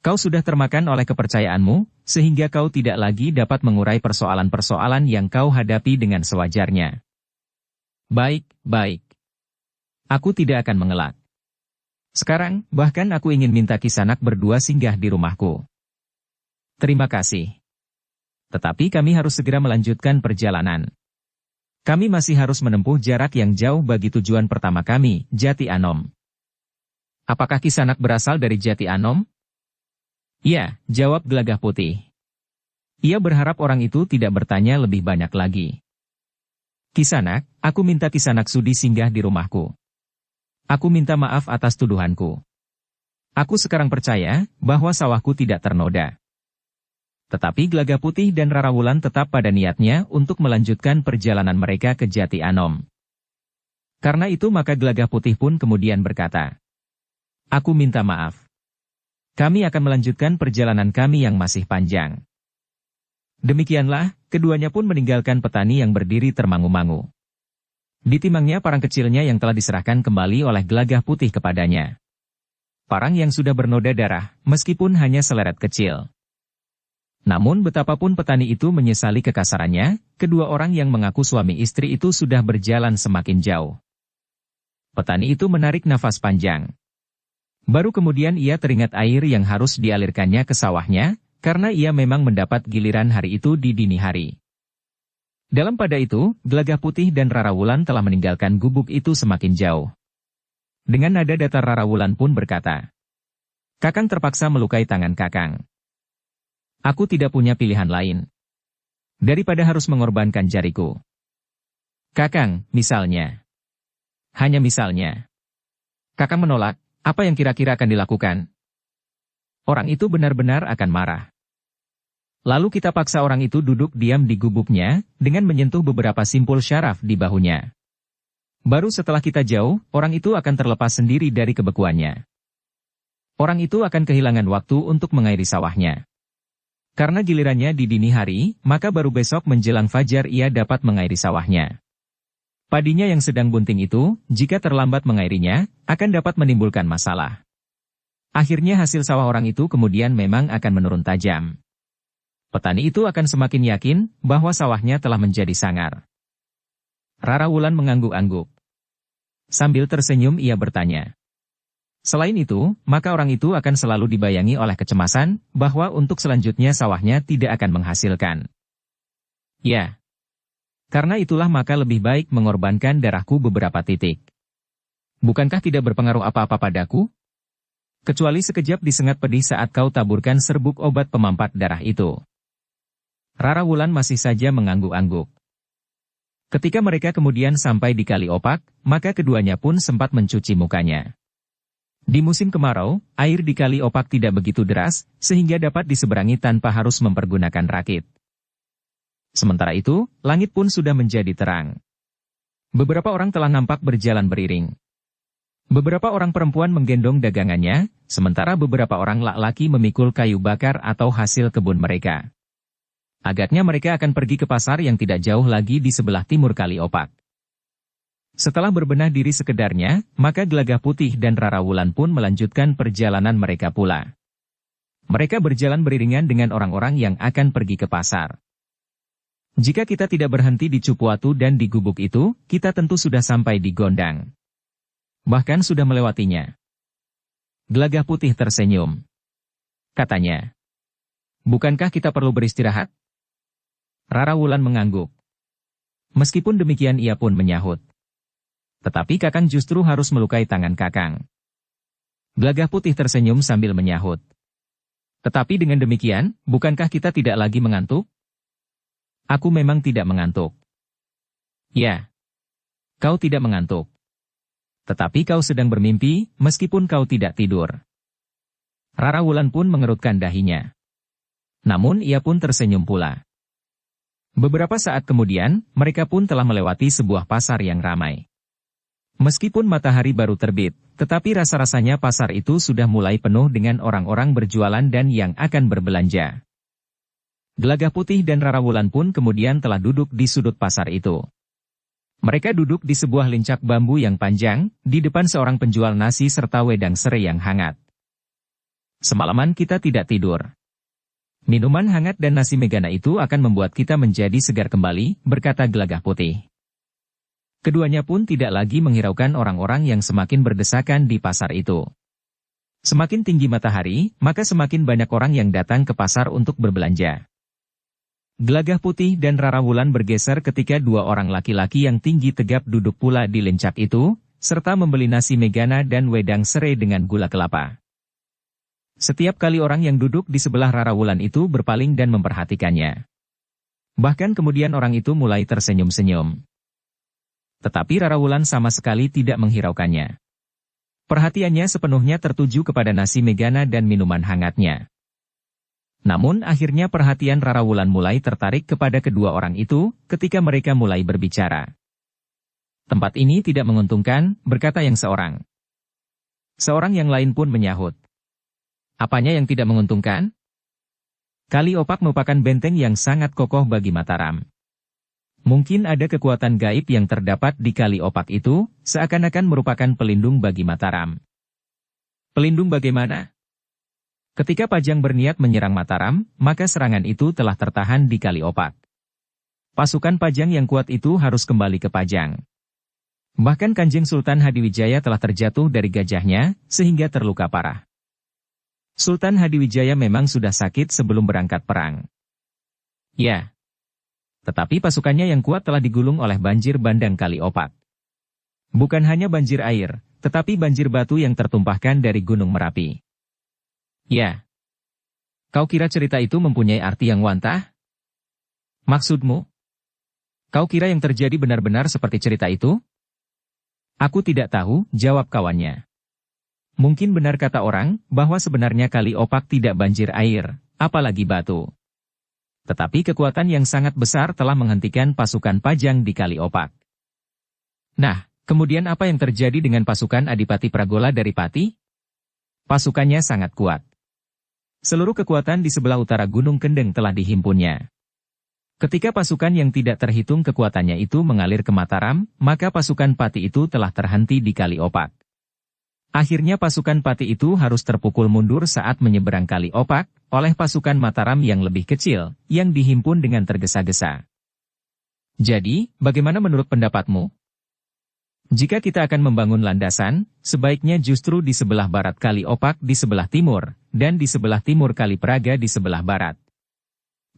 S1: Kau sudah termakan oleh kepercayaanmu, sehingga kau tidak lagi dapat mengurai persoalan-persoalan yang kau hadapi dengan sewajarnya." "Baik, baik. Aku tidak akan mengelak. Sekarang, bahkan aku ingin minta Kisanak berdua singgah di rumahku." "Terima kasih. Tetapi kami harus segera melanjutkan perjalanan. Kami masih harus menempuh jarak yang jauh bagi tujuan pertama kami, Jati Anom." "Apakah Kisanak berasal dari Jati Anom?" "Ya," jawab Gelagah Putih. Ia berharap orang itu tidak bertanya lebih banyak lagi. "Kisanak, aku minta Kisanak sudi singgah di rumahku. Aku minta maaf atas tuduhanku. Aku sekarang percaya bahwa sawahku tidak ternoda." Tetapi Gelagah Putih dan Rara Wulan tetap pada niatnya untuk melanjutkan perjalanan mereka ke Jati Anom. Karena itu maka Gelagah Putih pun kemudian berkata, "Aku minta maaf. Kami akan melanjutkan perjalanan kami yang masih panjang." Demikianlah, keduanya pun meninggalkan petani yang berdiri termangu-mangu. Ditimangnya parang kecilnya yang telah diserahkan kembali oleh Gelagah Putih kepadanya. Parang yang sudah bernoda darah, meskipun hanya seleret kecil. Namun betapapun petani itu menyesali kekasarannya, kedua orang yang mengaku suami istri itu sudah berjalan semakin jauh. Petani itu menarik nafas panjang. Baru kemudian ia teringat air yang harus dialirkannya ke sawahnya, karena ia memang mendapat giliran hari itu di dini hari. Dalam pada itu, Gelagah Putih dan Rara Wulan telah meninggalkan gubuk itu semakin jauh. Dengan nada datar Rara Wulan pun berkata, "Kakang terpaksa melukai tangan Kakang. Aku tidak punya pilihan lain. Daripada harus mengorbankan jariku. Kakang, misalnya. Hanya misalnya. Kakang menolak, apa yang kira-kira akan dilakukan?" Orang itu benar-benar akan marah. Lalu kita paksa orang itu duduk diam di gubuknya, dengan menyentuh beberapa simpul syaraf di bahunya. Baru setelah kita jauh, orang itu akan terlepas sendiri dari kebekuannya. Orang itu akan kehilangan waktu untuk mengairi sawahnya. Karena gilirannya di dini hari, maka baru besok menjelang fajar ia dapat mengairi sawahnya. Padinya yang sedang bunting itu, jika terlambat mengairinya, akan dapat menimbulkan masalah. Akhirnya hasil sawah orang itu kemudian memang akan menurun tajam. Petani itu akan semakin yakin bahwa sawahnya telah menjadi sangar. Rara Wulan mengangguk-angguk. Sambil tersenyum ia bertanya, "Selain itu, maka orang itu akan selalu dibayangi oleh kecemasan, bahwa untuk selanjutnya sawahnya tidak akan menghasilkan." "Ya. Karena itulah maka lebih baik mengorbankan darahku beberapa titik. Bukankah tidak berpengaruh apa-apa padaku? Kecuali sekejap disengat pedih saat kau taburkan serbuk obat pemampat darah itu." Rara Wulan masih saja mengangguk-angguk. Ketika mereka kemudian sampai di Kali Opak, maka keduanya pun sempat mencuci mukanya. Di musim kemarau, air di Kali Opak tidak begitu deras, sehingga dapat diseberangi tanpa harus mempergunakan rakit. Sementara itu, langit pun sudah menjadi terang. Beberapa orang telah nampak berjalan beriring. Beberapa orang perempuan menggendong dagangannya, sementara beberapa orang laki-laki memikul kayu bakar atau hasil kebun mereka. Agaknya mereka akan pergi ke pasar yang tidak jauh lagi di sebelah timur Kali Opak. Setelah berbenah diri sekedarnya, maka Gelagah Putih dan Rara Wulan pun melanjutkan perjalanan mereka pula. Mereka berjalan beriringan dengan orang-orang yang akan pergi ke pasar. Jika kita tidak berhenti di Cupuatu dan di gubuk itu, kita tentu sudah sampai di Gondang. Bahkan sudah melewatinya. Gelagah Putih tersenyum. Katanya. Bukankah kita perlu beristirahat? Rara Wulan mengangguk. Meskipun demikian ia pun menyahut. Tetapi Kakang justru harus melukai tangan Kakang. Gelagah Putih tersenyum sambil menyahut. Tetapi dengan demikian, bukankah kita tidak lagi mengantuk? Aku memang tidak mengantuk. Ya. Kau tidak mengantuk. Tetapi kau sedang bermimpi, meskipun kau tidak tidur. Rara Wulan pun mengerutkan dahinya. Namun ia pun tersenyum pula. Beberapa saat kemudian, mereka pun telah melewati sebuah pasar yang ramai. Meskipun matahari baru terbit, tetapi rasa-rasanya pasar itu sudah mulai penuh dengan orang-orang berjualan dan yang akan berbelanja. Gelagah Putih dan Rara Wulan pun kemudian telah duduk di sudut pasar itu. Mereka duduk di sebuah lincak bambu yang panjang, di depan seorang penjual nasi serta wedang serai yang hangat. Semalaman kita tidak tidur. Minuman hangat dan nasi megana itu akan membuat kita menjadi segar kembali, berkata Gelagah Putih. Keduanya pun tidak lagi menghiraukan orang-orang yang semakin berdesakan di pasar itu. Semakin tinggi matahari, maka semakin banyak orang yang datang ke pasar untuk berbelanja. Gelagah Putih dan Rara Wulan bergeser ketika dua orang laki-laki yang tinggi tegap duduk pula di lincak itu, serta membeli nasi megana dan wedang serai dengan gula kelapa. Setiap kali orang yang duduk di sebelah Rara Wulan itu berpaling dan memperhatikannya. Bahkan kemudian orang itu mulai tersenyum-senyum. Tetapi Rara Wulan sama sekali tidak menghiraukannya. Perhatiannya sepenuhnya tertuju kepada nasi megana dan minuman hangatnya. Namun akhirnya perhatian Rara Wulan mulai tertarik kepada kedua orang itu ketika mereka mulai berbicara. Tempat ini tidak menguntungkan, berkata yang seorang. Seorang yang lain pun menyahut. Apanya yang tidak menguntungkan? Kali Opak merupakan benteng yang sangat kokoh bagi Mataram. Mungkin ada kekuatan gaib yang terdapat di Kali Opak itu, seakan-akan merupakan pelindung bagi Mataram. Pelindung bagaimana? Ketika Pajang berniat menyerang Mataram, maka serangan itu telah tertahan di Kali Opak. Pasukan Pajang yang kuat itu harus kembali ke Pajang. Bahkan Kanjeng Sultan Hadiwijaya telah terjatuh dari gajahnya, sehingga terluka parah. Sultan Hadiwijaya memang sudah sakit sebelum berangkat perang. Ya. Tetapi pasukannya yang kuat telah digulung oleh banjir bandang Kali Opak. Bukan hanya banjir air, tetapi banjir batu yang tertumpahkan dari Gunung Merapi. Ya. Kau kira cerita itu mempunyai arti yang wantah? Maksudmu? Kau kira yang terjadi benar-benar seperti cerita itu? Aku tidak tahu, jawab kawannya. Mungkin benar kata orang, bahwa sebenarnya Kali Opak tidak banjir air, apalagi batu. Tetapi kekuatan yang sangat besar telah menghentikan pasukan Pajang di Kali Opak. Nah, kemudian apa yang terjadi dengan pasukan Adipati Pragola dari Pati? Pasukannya sangat kuat. Seluruh kekuatan di sebelah utara Gunung Kendeng telah dihimpunnya. Ketika pasukan yang tidak terhitung kekuatannya itu mengalir ke Mataram, maka pasukan Pati itu telah terhenti di Kali Opak. Akhirnya pasukan Pati itu harus terpukul mundur saat menyeberang Kali Opak, oleh pasukan Mataram yang lebih kecil, yang dihimpun dengan tergesa-gesa. Jadi, bagaimana menurut pendapatmu? Jika kita akan membangun landasan, sebaiknya justru di sebelah barat Kali Opak di sebelah timur, dan di sebelah timur Kali Praga di sebelah barat.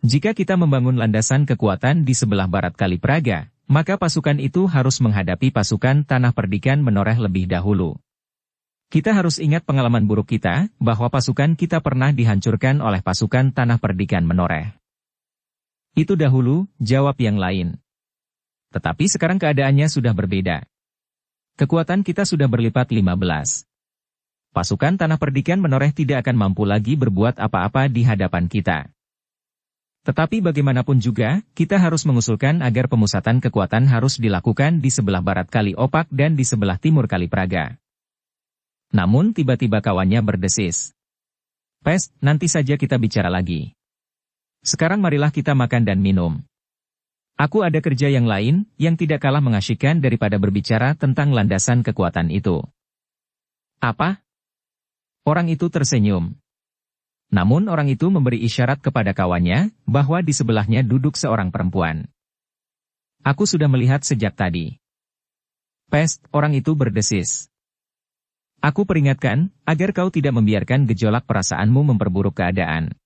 S1: Jika kita membangun landasan kekuatan di sebelah barat Kali Praga, maka pasukan itu harus menghadapi pasukan Tanah Perdikan Menoreh lebih dahulu. Kita harus ingat pengalaman buruk kita, bahwa pasukan kita pernah dihancurkan oleh pasukan Tanah Perdikan Menoreh. Itu dahulu, jawab yang lain. Tetapi sekarang keadaannya sudah berbeda. Kekuatan kita sudah berlipat 15. Pasukan Tanah Perdikan Menoreh tidak akan mampu lagi berbuat apa-apa di hadapan kita. Tetapi bagaimanapun juga, kita harus mengusulkan agar pemusatan kekuatan harus dilakukan di sebelah barat Kali Opak dan di sebelah timur Kali Praga. Namun tiba-tiba kawannya berdesis. Pes, nanti saja kita bicara lagi. Sekarang marilah kita makan dan minum. Aku ada kerja yang lain, yang tidak kalah mengasyikkan daripada berbicara tentang landasan kekuatan itu. Apa? Orang itu tersenyum. Namun orang itu memberi isyarat kepada kawannya, bahwa di sebelahnya duduk seorang perempuan. Aku sudah melihat sejak tadi. Pest, orang itu berdesis. Aku peringatkan, agar kau tidak membiarkan gejolak perasaanmu memperburuk keadaan.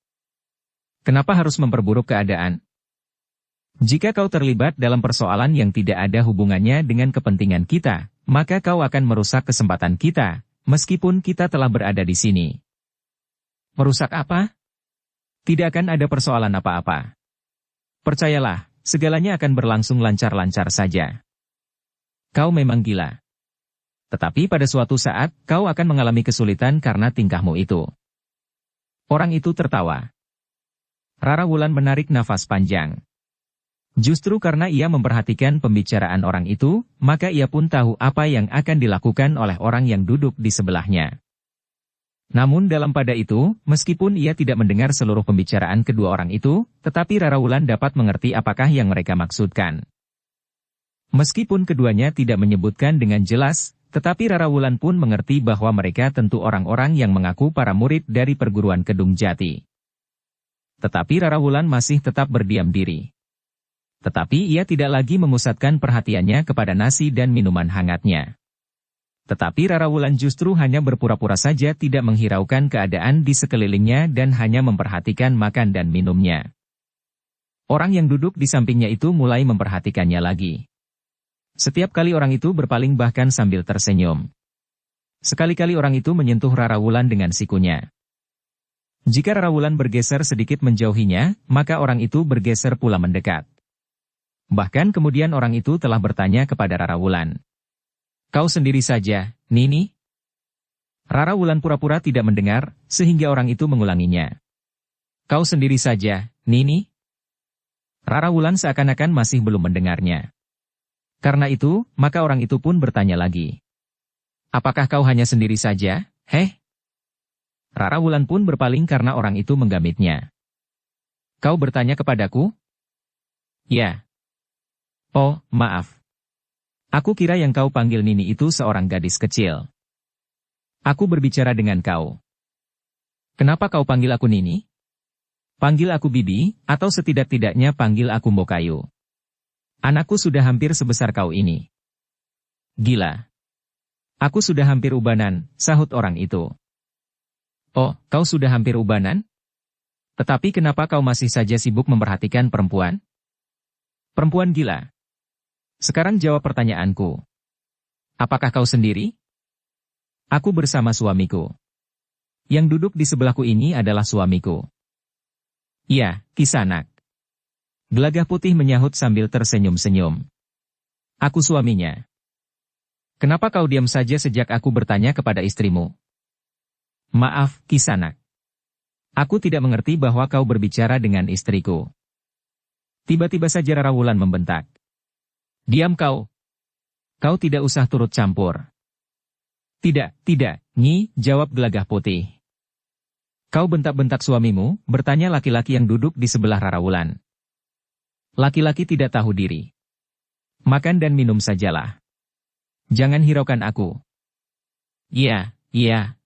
S1: Kenapa harus memperburuk keadaan? Jika kau terlibat dalam persoalan yang tidak ada hubungannya dengan kepentingan kita, maka kau akan merusak kesempatan kita, meskipun kita telah berada di sini. Merusak apa? Tidak akan ada persoalan apa-apa. Percayalah, segalanya akan berlangsung lancar-lancar saja. Kau memang gila. Tetapi pada suatu saat, kau akan mengalami kesulitan karena tingkahmu itu. Orang itu tertawa. Rara Wulan menarik nafas panjang. Justru karena ia memperhatikan pembicaraan orang itu, maka ia pun tahu apa yang akan dilakukan oleh orang yang duduk di sebelahnya. Namun dalam pada itu, meskipun ia tidak mendengar seluruh pembicaraan kedua orang itu, tetapi Rara Wulan dapat mengerti apakah yang mereka maksudkan. Meskipun keduanya tidak menyebutkan dengan jelas, tetapi Rara Wulan pun mengerti bahwa mereka tentu orang-orang yang mengaku para murid dari perguruan Kedung Jati. Tetapi Rara Wulan masih tetap berdiam diri. Tetapi ia tidak lagi memusatkan perhatiannya kepada nasi dan minuman hangatnya. Tetapi Rara Wulan justru hanya berpura-pura saja tidak menghiraukan keadaan di sekelilingnya dan hanya memperhatikan makan dan minumnya. Orang yang duduk di sampingnya itu mulai memperhatikannya lagi. Setiap kali orang itu berpaling bahkan sambil tersenyum. Sekali-kali orang itu menyentuh Rara Wulan dengan sikunya. Jika Rara Wulan bergeser sedikit menjauhinya, maka orang itu bergeser pula mendekat. Bahkan kemudian orang itu telah bertanya kepada Rara Wulan. Kau sendiri saja, Nini? Rara Wulan pura-pura tidak mendengar, sehingga orang itu mengulanginya. Kau sendiri saja, Nini? Rara Wulan seakan-akan masih belum mendengarnya. Karena itu, maka orang itu pun bertanya lagi. Apakah kau hanya sendiri saja, heh? Rara Wulan pun berpaling karena orang itu menggamitnya. Kau bertanya kepadaku? Ya. Oh, maaf. Aku kira yang kau panggil Nini itu seorang gadis kecil. Aku berbicara dengan kau. Kenapa kau panggil aku Nini? Panggil aku Bibi, atau setidak-tidaknya panggil aku Mbokayu. Anakku sudah hampir sebesar kau ini. Gila. Aku sudah hampir ubanan, sahut orang itu. Oh, kau sudah hampir ubanan? Tetapi kenapa kau masih saja sibuk memperhatikan perempuan? Perempuan gila. Sekarang jawab pertanyaanku. Apakah kau sendiri? Aku bersama suamiku. Yang duduk di sebelahku ini adalah suamiku. Ya, Kisanak. Gelagah Putih menyahut sambil tersenyum-senyum. Aku suaminya. Kenapa kau diam saja sejak aku bertanya kepada istrimu? Maaf, Kisanak. Aku tidak mengerti bahwa kau berbicara dengan istriku. Tiba-tiba saja Rara Wulan membentak. Diam kau. Kau tidak usah turut campur. Tidak, Nyi, jawab Gelagah Putih. Kau bentak-bentak suamimu, bertanya laki-laki yang duduk di sebelah Rara Wulan. Laki-laki tidak tahu diri. Makan dan minum sajalah. Jangan hiraukan aku. Iya,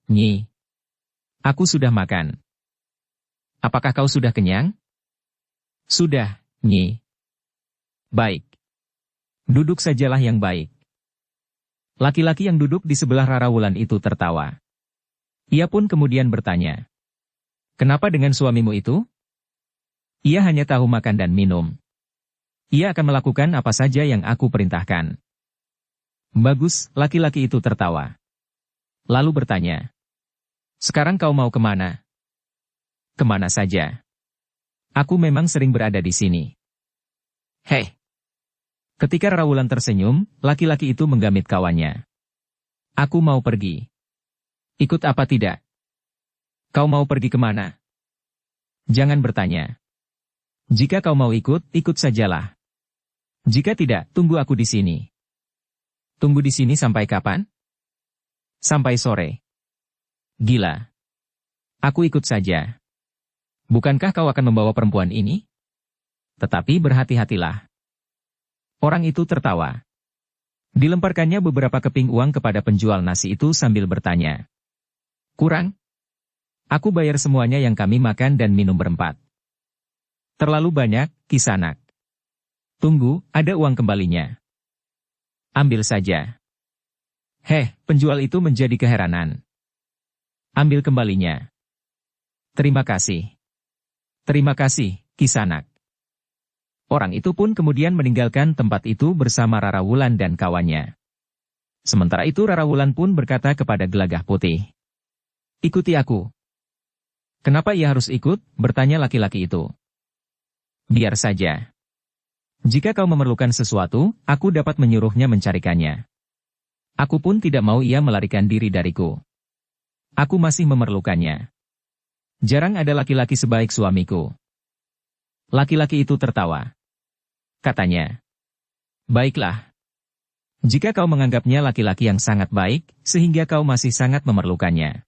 S1: Nyi. Aku sudah makan. Apakah kau sudah kenyang? Sudah, Nyi. Baik. Duduk sajalah yang baik. Laki-laki yang duduk di sebelah Rara Wulan itu tertawa. Ia pun kemudian bertanya. Kenapa dengan suamimu itu? Ia hanya tahu makan dan minum. Ia akan melakukan apa saja yang aku perintahkan. Bagus, laki-laki itu tertawa. Lalu bertanya. Sekarang kau mau kemana? Kemana saja. Aku memang sering berada di sini. Hei. Ketika Rara Wulan tersenyum, laki-laki itu menggamit kawannya. Aku mau pergi. Ikut apa tidak? Kau mau pergi kemana? Jangan bertanya. Jika kau mau ikut, ikut sajalah. Jika tidak, tunggu aku di sini. Tunggu di sini sampai kapan? Sampai sore. Gila. Aku ikut saja. Bukankah kau akan membawa perempuan ini? Tetapi berhati-hatilah. Orang itu tertawa. Dilemparkannya beberapa keping uang kepada penjual nasi itu sambil bertanya. Kurang? Aku bayar semuanya yang kami makan dan minum berempat. Terlalu banyak, Kisanak. Tunggu, ada uang kembalinya. Ambil saja. Penjual itu menjadi keheranan. Ambil kembalinya. Terima kasih. Terima kasih, Kisanak. Orang itu pun kemudian meninggalkan tempat itu bersama Rara Wulan dan kawannya. Sementara itu Rara Wulan pun berkata kepada Gelagah Putih. Ikuti aku. Kenapa ia harus ikut? Bertanya laki-laki itu. Biar saja. Jika kau memerlukan sesuatu, aku dapat menyuruhnya mencarikannya. Aku pun tidak mau ia melarikan diri dariku. Aku masih memerlukannya. Jarang ada laki-laki sebaik suamiku. Laki-laki itu tertawa. Katanya. Baiklah. Jika kau menganggapnya laki-laki yang sangat baik, sehingga kau masih sangat memerlukannya.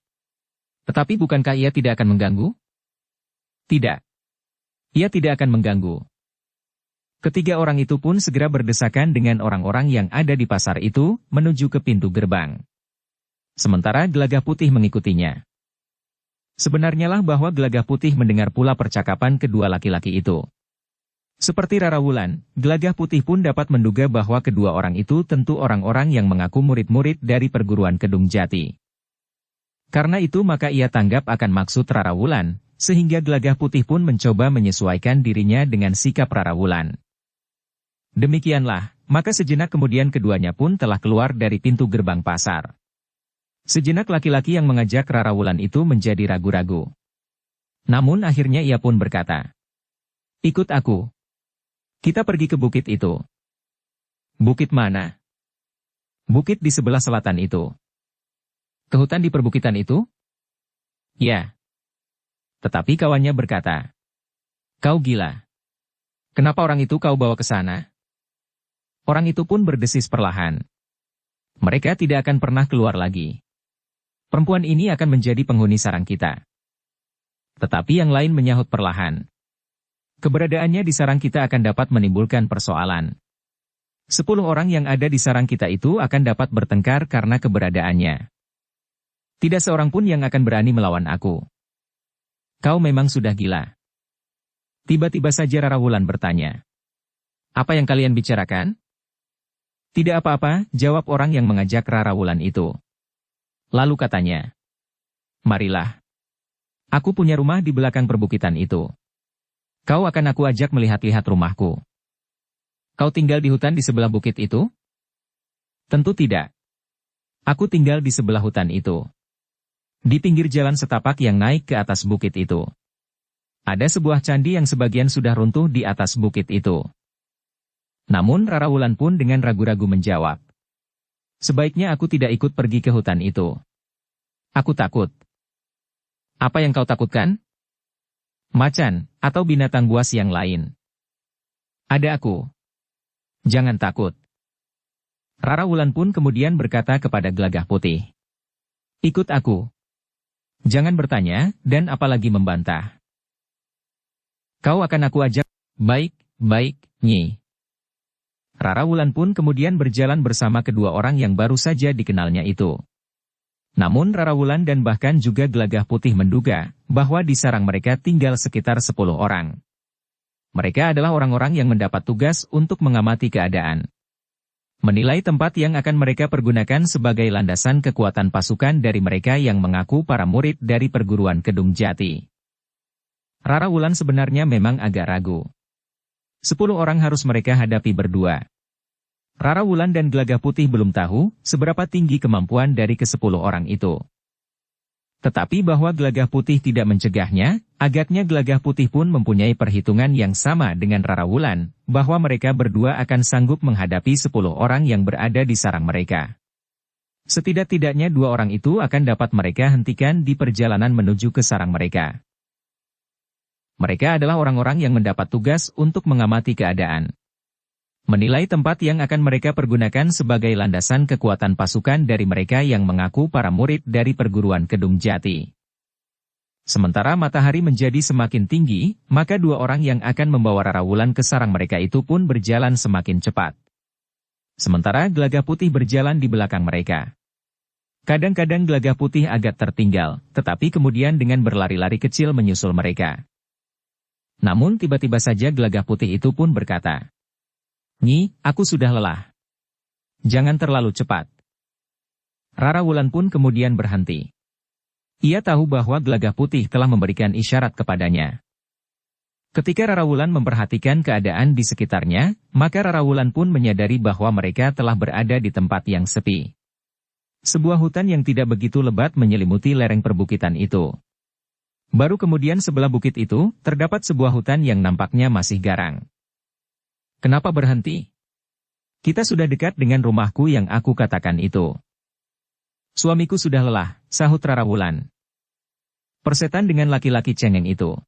S1: Tetapi bukankah ia tidak akan mengganggu? Tidak. Ia tidak akan mengganggu. Ketiga orang itu pun segera berdesakan dengan orang-orang yang ada di pasar itu, menuju ke pintu gerbang. Sementara Gelagah Putih mengikutinya. Sebenarnya lah bahwa Gelagah Putih mendengar pula percakapan kedua laki-laki itu. Seperti Rara Wulan, Gelagah Putih pun dapat menduga bahwa kedua orang itu tentu orang-orang yang mengaku murid-murid dari perguruan Kedung Jati. Karena itu maka ia tanggap akan maksud Rara Wulan, sehingga Gelagah Putih pun mencoba menyesuaikan dirinya dengan sikap Rara Wulan. Demikianlah, maka sejenak kemudian keduanya pun telah keluar dari pintu gerbang pasar. Sejenak laki-laki yang mengajak Rara Wulan itu menjadi ragu-ragu. Namun akhirnya ia pun berkata, ikut aku. Kita pergi ke bukit itu. Bukit mana? Bukit di sebelah selatan itu. Ke hutan di perbukitan itu? Ya. Tetapi kawannya berkata, kau gila. Kenapa orang itu kau bawa ke sana? Orang itu pun berdesis perlahan. Mereka tidak akan pernah keluar lagi. Perempuan ini akan menjadi penghuni sarang kita. Tetapi yang lain menyahut perlahan. Keberadaannya di sarang kita akan dapat menimbulkan persoalan. 10 orang yang ada di sarang kita itu akan dapat bertengkar karena keberadaannya. Tidak seorang pun yang akan berani melawan aku. Kau memang sudah gila. Tiba-tiba saja Rara Wulan bertanya. Apa yang kalian bicarakan? Tidak apa-apa, jawab orang yang mengajak Rara Wulan itu. Lalu katanya. Marilah. Aku punya rumah di belakang perbukitan itu. Kau akan aku ajak melihat-lihat rumahku. Kau tinggal di hutan di sebelah bukit itu? Tentu tidak. Aku tinggal di sebelah hutan itu. Di pinggir jalan setapak yang naik ke atas bukit itu. Ada sebuah candi yang sebagian sudah runtuh di atas bukit itu. Namun Rara Wulan pun dengan ragu-ragu menjawab. Sebaiknya aku tidak ikut pergi ke hutan itu. Aku takut. Apa yang kau takutkan? Macan, atau binatang buas yang lain. Ada aku. Jangan takut. Rara Wulan pun kemudian berkata kepada Gelagah Putih. Ikut aku. Jangan bertanya, dan apalagi membantah. Kau akan aku ajak. Baik, Nyi. Rara Wulan pun kemudian berjalan bersama kedua orang yang baru saja dikenalnya itu. Namun Rara Wulan dan bahkan juga Gelagah Putih menduga bahwa di sarang mereka tinggal sekitar 10 orang. Mereka adalah orang-orang yang mendapat tugas untuk mengamati keadaan. Menilai tempat yang akan mereka pergunakan sebagai landasan kekuatan pasukan dari mereka yang mengaku para murid dari perguruan Kedung Jati. Rara Wulan sebenarnya memang agak ragu. 10 orang harus mereka hadapi berdua. Rara Wulan dan Gelagah Putih belum tahu seberapa tinggi kemampuan dari ke-10 orang itu. Tetapi bahwa Gelagah Putih tidak mencegahnya, agaknya Gelagah Putih pun mempunyai perhitungan yang sama dengan Rara Wulan, bahwa mereka berdua akan sanggup menghadapi 10 orang yang berada di sarang mereka. Setidak-tidaknya 2 orang itu akan dapat mereka hentikan di perjalanan menuju ke sarang mereka. Mereka adalah orang-orang yang mendapat tugas untuk mengamati keadaan. Menilai tempat yang akan mereka pergunakan sebagai landasan kekuatan pasukan dari mereka yang mengaku para murid dari perguruan Kedung Jati. Sementara matahari menjadi semakin tinggi, maka 2 orang yang akan membawa Rara Wulan ke sarang mereka itu pun berjalan semakin cepat. Sementara Gelagah Putih berjalan di belakang mereka. Kadang-kadang Gelagah Putih agak tertinggal, tetapi kemudian dengan berlari-lari kecil menyusul mereka. Namun tiba-tiba saja Gelagah Putih itu pun berkata, "Nyi, aku sudah lelah. Jangan terlalu cepat." Rara Wulan pun kemudian berhenti. Ia tahu bahwa Gelagah Putih telah memberikan isyarat kepadanya. Ketika Rara Wulan memperhatikan keadaan di sekitarnya, maka Rara Wulan pun menyadari bahwa mereka telah berada di tempat yang sepi. Sebuah hutan yang tidak begitu lebat menyelimuti lereng perbukitan itu. Baru kemudian sebelah bukit itu, terdapat sebuah hutan yang nampaknya masih garang. "Kenapa berhenti?" "Kita sudah dekat dengan rumahku yang aku katakan itu." "Suamiku sudah lelah," sahut Rara Wulan. "Persetan dengan laki-laki cengeng itu."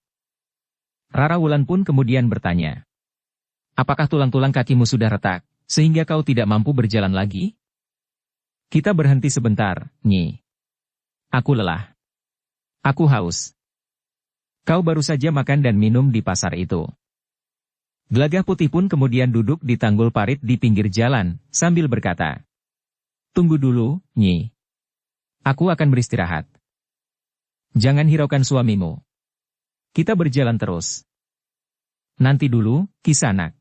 S1: Rara Wulan pun kemudian bertanya, "Apakah tulang-tulang kakimu sudah retak, sehingga kau tidak mampu berjalan lagi?" "Kita berhenti sebentar, Nyi. Aku lelah. Aku haus." "Kau baru saja makan dan minum di pasar itu." Gelagah Putih pun kemudian duduk di tanggul parit di pinggir jalan, sambil berkata, "Tunggu dulu, Nyi. Aku akan beristirahat. Jangan hiraukan suamimu. Kita berjalan terus." "Nanti dulu, Kisanak.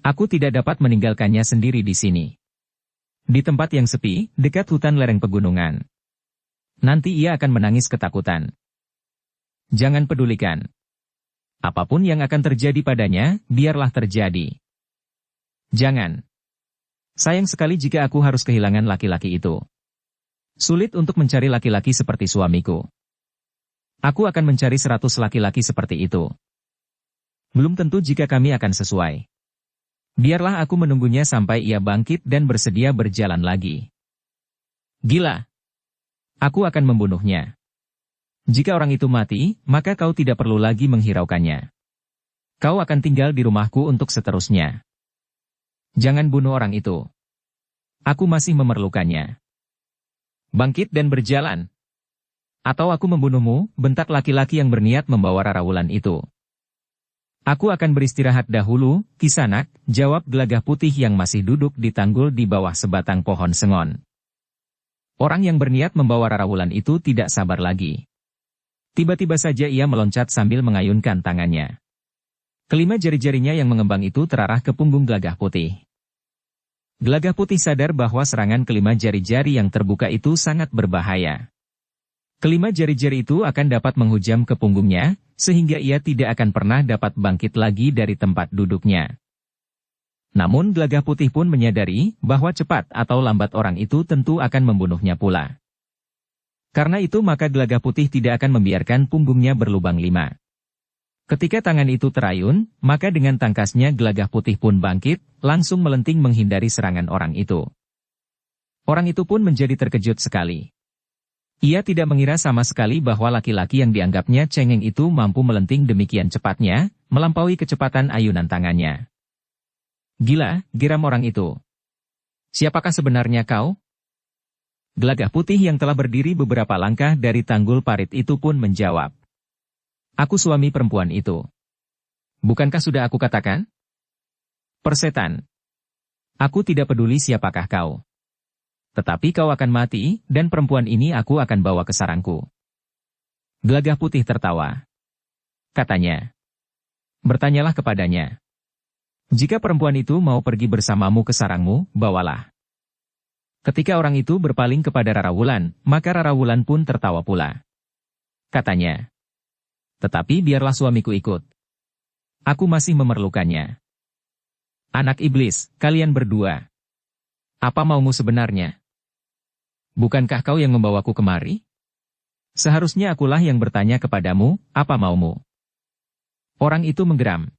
S1: Aku tidak dapat meninggalkannya sendiri di sini. Di tempat yang sepi, dekat hutan lereng pegunungan. Nanti ia akan menangis ketakutan. Jangan pedulikan. Apapun yang akan terjadi padanya, biarlah terjadi. Jangan. Sayang sekali jika aku harus kehilangan laki-laki itu. Sulit untuk mencari laki-laki seperti suamiku. Aku akan mencari 100 laki-laki seperti itu. Belum tentu jika kami akan sesuai. Biarlah aku menunggunya sampai ia bangkit dan bersedia berjalan lagi. Gila. Aku akan membunuhnya. Jika orang itu mati, maka kau tidak perlu lagi menghiraukannya. Kau akan tinggal di rumahku untuk seterusnya. Jangan bunuh orang itu. Aku masih memerlukannya. Bangkit dan berjalan. Atau aku membunuhmu," bentak laki-laki yang berniat membawa Rara Wulan itu. "Aku akan beristirahat dahulu, Kisanak," jawab Gelagah Putih yang masih duduk di tanggul di bawah sebatang pohon sengon. Orang yang berniat membawa Rara Wulan itu tidak sabar lagi. Tiba-tiba saja ia meloncat sambil mengayunkan tangannya. Kelima jari-jarinya yang mengembang itu terarah ke punggung Gelagah Putih. Gelagah Putih sadar bahwa serangan kelima jari-jari yang terbuka itu sangat berbahaya. Kelima jari-jari itu akan dapat menghujam ke punggungnya, sehingga ia tidak akan pernah dapat bangkit lagi dari tempat duduknya. Namun Gelagah Putih pun menyadari bahwa cepat atau lambat orang itu tentu akan membunuhnya pula. Karena itu maka Gelagah Putih tidak akan membiarkan punggungnya berlubang 5. Ketika tangan itu terayun, maka dengan tangkasnya Gelagah Putih pun bangkit, langsung melenting menghindari serangan orang itu. Orang itu pun menjadi terkejut sekali. Ia tidak mengira sama sekali bahwa laki-laki yang dianggapnya cengeng itu mampu melenting demikian cepatnya, melampaui kecepatan ayunan tangannya. "Gila," geram orang itu. "Siapakah sebenarnya kau?" Gelagah Putih yang telah berdiri beberapa langkah dari tanggul parit itu pun menjawab. "Aku suami perempuan itu. Bukankah sudah aku katakan? Persetan. Aku tidak peduli siapakah kau. Tetapi kau akan mati, dan perempuan ini aku akan bawa ke sarangku." Gelagah Putih tertawa. Katanya, "Bertanyalah kepadanya. Jika perempuan itu mau pergi bersamamu ke sarangmu, bawalah." Ketika orang itu berpaling kepada Rara Wulan, maka Rara Wulan pun tertawa pula. Katanya, "Tetapi biarlah suamiku ikut. Aku masih memerlukannya." "Anak iblis, kalian berdua. Apa maumu sebenarnya? Bukankah kau yang membawaku kemari? Seharusnya akulah yang bertanya kepadamu, apa maumu?" Orang itu menggeram.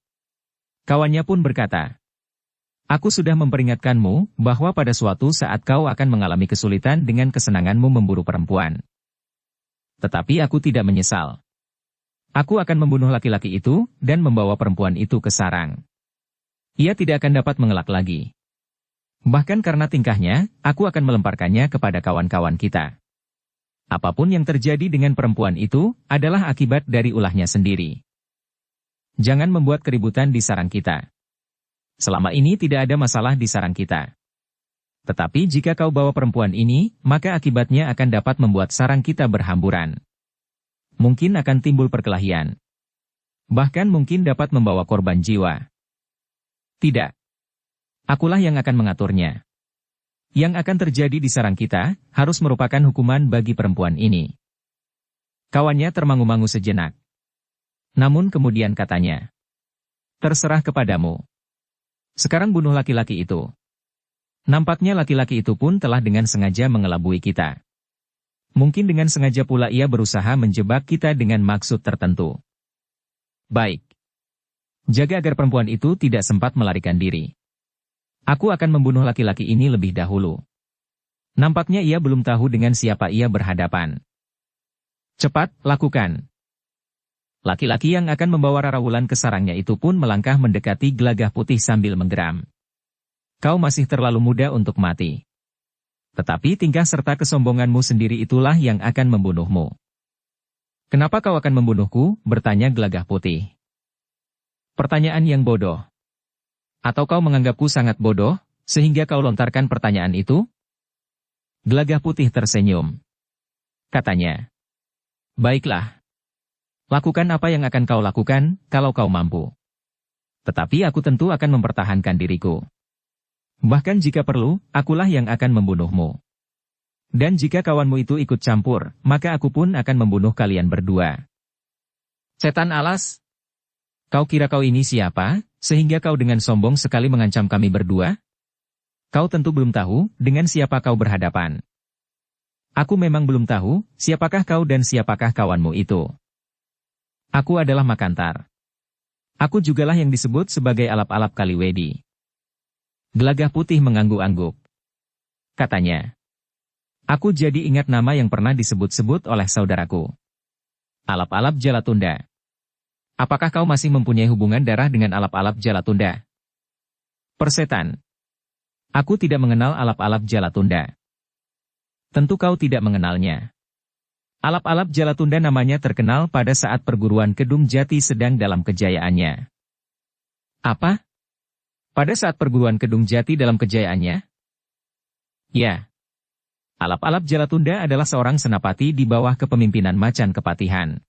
S1: Kawannya pun berkata, "Aku sudah memperingatkanmu, bahwa pada suatu saat kau akan mengalami kesulitan dengan kesenanganmu memburu perempuan. Tetapi aku tidak menyesal. Aku akan membunuh laki-laki itu, dan membawa perempuan itu ke sarang. Ia tidak akan dapat mengelak lagi. Bahkan karena tingkahnya, aku akan melemparkannya kepada kawan-kawan kita. Apapun yang terjadi dengan perempuan itu, adalah akibat dari ulahnya sendiri. Jangan membuat keributan di sarang kita. Selama ini tidak ada masalah di sarang kita. Tetapi jika kau bawa perempuan ini, maka akibatnya akan dapat membuat sarang kita berhamburan. Mungkin akan timbul perkelahian. Bahkan mungkin dapat membawa korban jiwa. Tidak. Akulah yang akan mengaturnya. Yang akan terjadi di sarang kita, harus merupakan hukuman bagi perempuan ini. Kawannya termangu-mangu sejenak. Namun kemudian katanya, terserah kepadamu. Sekarang bunuh laki-laki itu. Nampaknya laki-laki itu pun telah dengan sengaja mengelabui kita. Mungkin dengan sengaja pula ia berusaha menjebak kita dengan maksud tertentu. Baik. Jaga agar perempuan itu tidak sempat melarikan diri. Aku akan membunuh laki-laki ini lebih dahulu. Nampaknya ia belum tahu dengan siapa ia berhadapan. Cepat, lakukan. Laki-laki yang akan membawa Rara Wulan ke sarangnya itu pun melangkah mendekati Gelagah Putih sambil menggeram. Kau masih terlalu muda untuk mati. Tetapi tingkah serta kesombonganmu sendiri itulah yang akan membunuhmu. Kenapa kau akan membunuhku? Bertanya Gelagah Putih. Pertanyaan yang bodoh. Atau kau menganggapku sangat bodoh, sehingga kau lontarkan pertanyaan itu? Gelagah Putih tersenyum. Katanya, baiklah. Lakukan apa yang akan kau lakukan, kalau kau mampu. Tetapi aku tentu akan mempertahankan diriku. Bahkan jika perlu, akulah yang akan membunuhmu. Dan jika kawanmu itu ikut campur, maka aku pun akan membunuh kalian berdua. Setan alas! Kau kira kau ini siapa, sehingga kau dengan sombong sekali mengancam kami berdua? Kau tentu belum tahu, dengan siapa kau berhadapan. Aku memang belum tahu, siapakah kau dan siapakah kawanmu itu. Aku adalah Makantar. Aku jugalah yang disebut sebagai alap-alap Kaliwedi. Gelagah Putih mengangguk-angguk. Katanya, aku jadi ingat nama yang pernah disebut-sebut oleh saudaraku. Alap-alap Jalatunda. Apakah kau masih mempunyai hubungan darah dengan alap-alap Jalatunda? Persetan. Aku tidak mengenal alap-alap Jalatunda. Tentu kau tidak mengenalnya. Alap-alap Jalatunda namanya terkenal pada saat perguruan Kedung Jati sedang dalam kejayaannya. Apa? Pada saat perguruan Kedung Jati dalam kejayaannya? Ya. Alap-alap Jalatunda adalah seorang senapati di bawah kepemimpinan Macan Kepatihan.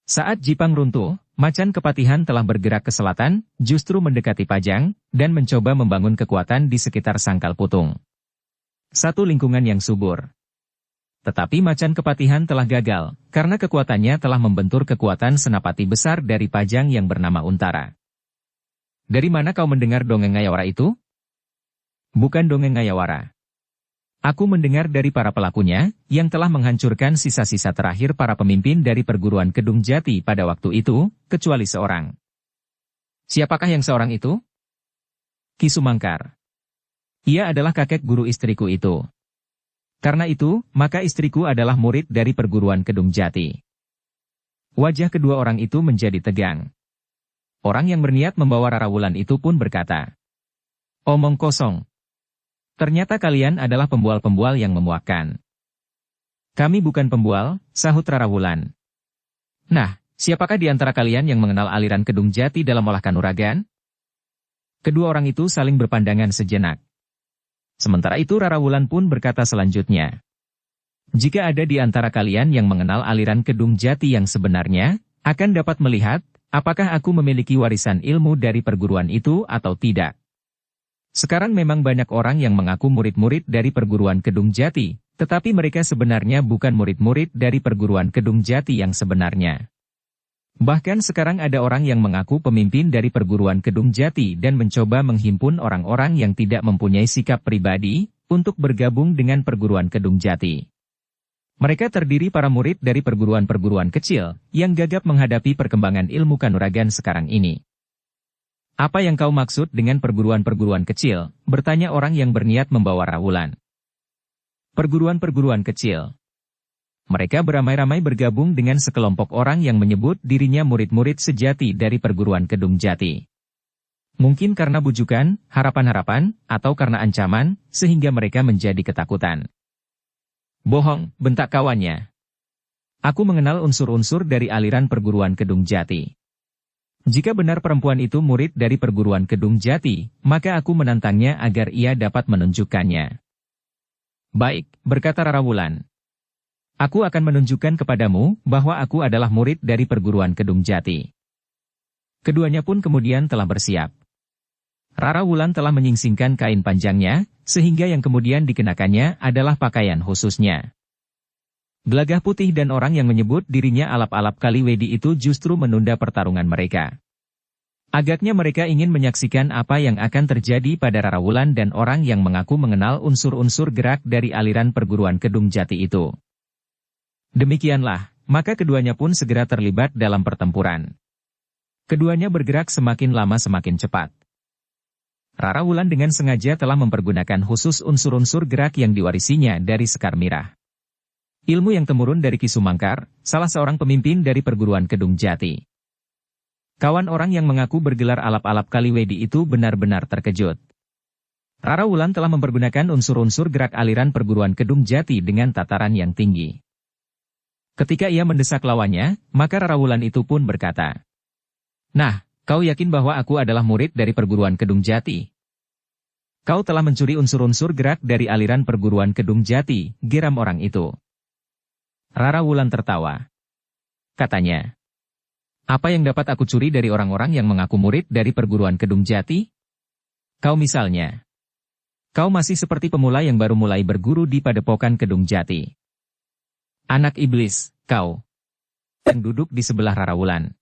S1: Saat Jipang runtuh, Macan Kepatihan telah bergerak ke selatan, justru mendekati Pajang, dan mencoba membangun kekuatan di sekitar Sangkal Putung. Satu lingkungan yang subur. Tetapi Macan Kepatihan telah gagal, karena kekuatannya telah membentur kekuatan senapati besar dari Pajang yang bernama Untara. Dari mana kau mendengar dongeng Ngayawara itu? Bukan dongeng Ngayawara. Aku mendengar dari para pelakunya, yang telah menghancurkan sisa-sisa terakhir para pemimpin dari perguruan Kedung Jati pada waktu itu, kecuali seorang. Siapakah yang seorang itu? Ki Sumangkar. Ia adalah kakek guru istriku itu. Karena itu, maka istriku adalah murid dari perguruan Kedung Jati. Wajah kedua orang itu menjadi tegang. Orang yang berniat membawa Rara Wulan itu pun berkata, omong kosong. Ternyata kalian adalah pembual-pembual yang memuakkan. Kami bukan pembual, sahut Rara Wulan. Nah, siapakah di antara kalian yang mengenal aliran Kedung Jati dalam olah kanuragan? Kedua orang itu saling berpandangan sejenak. Sementara itu Rara Wulan pun berkata selanjutnya. Jika ada di antara kalian yang mengenal aliran Kedung Jati yang sebenarnya, akan dapat melihat, apakah aku memiliki warisan ilmu dari perguruan itu atau tidak. Sekarang memang banyak orang yang mengaku murid-murid dari perguruan Kedung Jati, tetapi mereka sebenarnya bukan murid-murid dari perguruan Kedung Jati yang sebenarnya. Bahkan sekarang ada orang yang mengaku pemimpin dari perguruan Kedung Jati dan mencoba menghimpun orang-orang yang tidak mempunyai sikap pribadi, untuk bergabung dengan perguruan Kedung Jati. Mereka terdiri para murid dari perguruan-perguruan kecil, yang gagap menghadapi perkembangan ilmu kanuragan sekarang ini. Apa yang kau maksud dengan perguruan-perguruan kecil? Bertanya orang yang berniat membawa Rara Wulan. Perguruan-perguruan kecil. Mereka beramai-ramai bergabung dengan sekelompok orang yang menyebut dirinya murid-murid sejati dari perguruan Kedung Jati. Mungkin karena bujukan, harapan-harapan, atau karena ancaman, sehingga mereka menjadi ketakutan. Bohong, bentak kawannya. Aku mengenal unsur-unsur dari aliran perguruan Kedung Jati. Jika benar perempuan itu murid dari perguruan Kedung Jati, maka aku menantangnya agar ia dapat menunjukkannya. Baik, berkata Rara Wulan. Aku akan menunjukkan kepadamu bahwa aku adalah murid dari perguruan Kedung Jati. Keduanya pun kemudian telah bersiap. Rara Wulan telah menyingsingkan kain panjangnya, sehingga yang kemudian dikenakannya adalah pakaian khususnya. Gelagah Putih dan orang yang menyebut dirinya alap-alap Kaliwedi itu justru menunda pertarungan mereka. Agaknya mereka ingin menyaksikan apa yang akan terjadi pada Rara Wulan dan orang yang mengaku mengenal unsur-unsur gerak dari aliran perguruan Kedung Jati itu. Demikianlah, maka keduanya pun segera terlibat dalam pertempuran. Keduanya bergerak semakin lama semakin cepat. Rara Wulan dengan sengaja telah mempergunakan khusus unsur-unsur gerak yang diwarisinya dari Sekar Mirah. Ilmu yang temurun dari Ki Sumangkar, salah seorang pemimpin dari perguruan Kedung Jati. Kawan orang yang mengaku bergelar alap-alap Kaliwedi itu benar-benar terkejut. Rara Wulan telah mempergunakan unsur-unsur gerak aliran perguruan Kedung Jati dengan tataran yang tinggi. Ketika ia mendesak lawannya, maka Rara Wulan itu pun berkata, "Nah, kau yakin bahwa aku adalah murid dari perguruan Kedung Jati? Kau telah mencuri unsur-unsur gerak dari aliran perguruan Kedung Jati," geram orang itu. Rara Wulan tertawa. Katanya, "Apa yang dapat aku curi dari orang-orang yang mengaku murid dari perguruan Kedung Jati? Kau misalnya. Kau masih seperti pemula yang baru mulai berguru di padepokan Kedung Jati. Anak iblis, kau." Yang duduk di sebelah Rara Wulan.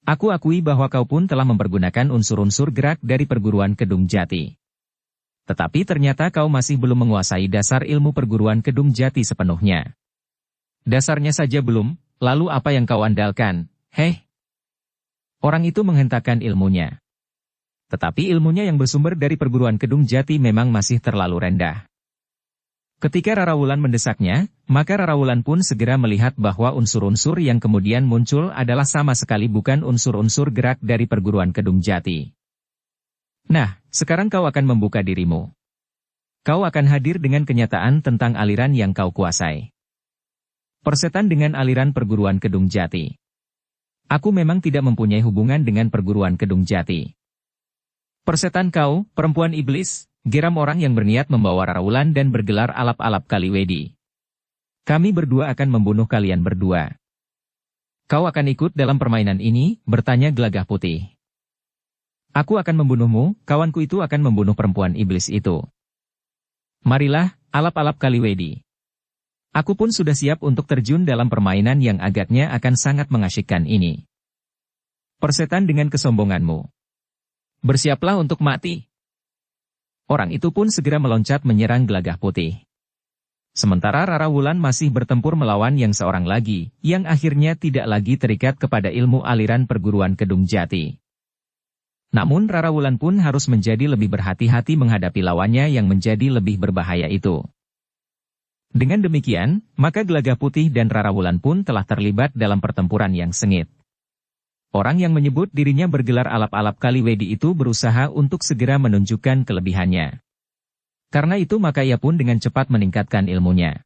S1: "Aku akui bahwa kau pun telah mempergunakan unsur-unsur gerak dari perguruan Kedung Jati. Tetapi ternyata kau masih belum menguasai dasar ilmu perguruan Kedung Jati sepenuhnya. Dasarnya saja belum, lalu apa yang kau andalkan? Heh." Orang itu menghentakkan ilmunya. Tetapi ilmunya yang bersumber dari perguruan Kedung Jati memang masih terlalu rendah. Ketika Rara Wulan mendesaknya, maka Rara Wulan pun segera melihat bahwa unsur-unsur yang kemudian muncul adalah sama sekali bukan unsur-unsur gerak dari perguruan Kedung Jati. "Nah, sekarang kau akan membuka dirimu. Kau akan hadir dengan kenyataan tentang aliran yang kau kuasai. Persetan dengan aliran perguruan Kedung Jati. Aku memang tidak mempunyai hubungan dengan perguruan Kedung Jati." "Persetan kau, perempuan iblis," geram orang yang berniat membawa Rara Wulan dan bergelar alap-alap Kaliwedi. "Kami berdua akan membunuh kalian berdua." "Kau akan ikut dalam permainan ini?" bertanya Gelagah Putih. "Aku akan membunuhmu, kawanku itu akan membunuh perempuan iblis itu." "Marilah, alap-alap Kaliwedi. Aku pun sudah siap untuk terjun dalam permainan yang agaknya akan sangat mengasyikkan ini. Persetan dengan kesombonganmu. Bersiaplah untuk mati." Orang itu pun segera meloncat menyerang Gelagah Putih. Sementara Rara Wulan masih bertempur melawan yang seorang lagi, yang akhirnya tidak lagi terikat kepada ilmu aliran perguruan Kedung Jati. Namun Rara Wulan pun harus menjadi lebih berhati-hati menghadapi lawannya yang menjadi lebih berbahaya itu. Dengan demikian, maka Gelagah Putih dan Rara Wulan pun telah terlibat dalam pertempuran yang sengit. Orang yang menyebut dirinya bergelar alap-alap Kaliwedi itu berusaha untuk segera menunjukkan kelebihannya. Karena itu maka ia pun dengan cepat meningkatkan ilmunya.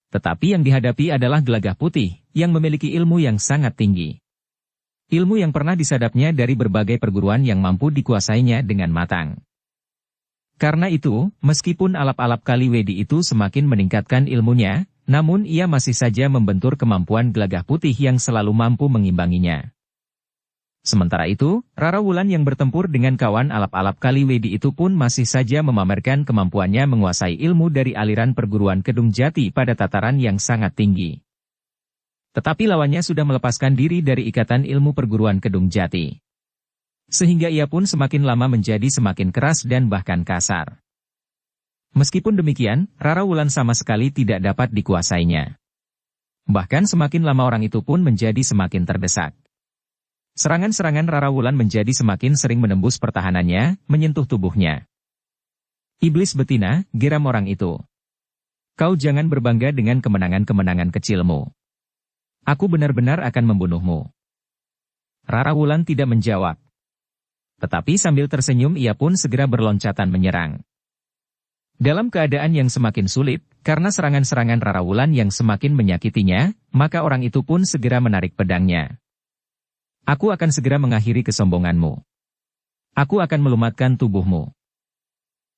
S1: Tetapi yang dihadapi adalah Gelagah Putih, yang memiliki ilmu yang sangat tinggi. Ilmu yang pernah disadapnya dari berbagai perguruan yang mampu dikuasainya dengan matang. Karena itu, meskipun alap-alap Kaliwedi itu semakin meningkatkan ilmunya, namun ia masih saja membentur kemampuan Gelagah Putih yang selalu mampu mengimbanginya. Sementara itu, Rara Wulan yang bertempur dengan kawan alap-alap Kaliwedi itu pun masih saja memamerkan kemampuannya menguasai ilmu dari aliran perguruan Kedung Jati pada tataran yang sangat tinggi. Tetapi lawannya sudah melepaskan diri dari ikatan ilmu perguruan Kedung Jati. Sehingga ia pun semakin lama menjadi semakin keras dan bahkan kasar. Meskipun demikian, Rara Wulan sama sekali tidak dapat dikuasainya. Bahkan semakin lama orang itu pun menjadi semakin terdesak. Serangan-serangan Rara Wulan menjadi semakin sering menembus pertahanannya, menyentuh tubuhnya. "Iblis betina," geram orang itu. "Kau jangan berbangga dengan kemenangan-kemenangan kecilmu. Aku benar-benar akan membunuhmu." Rara Wulan tidak menjawab. Tetapi sambil tersenyum ia pun segera berloncatan menyerang. Dalam keadaan yang semakin sulit, karena serangan-serangan Rara Wulan yang semakin menyakitinya, maka orang itu pun segera menarik pedangnya. Aku akan segera mengakhiri kesombonganmu. Aku akan melumatkan tubuhmu.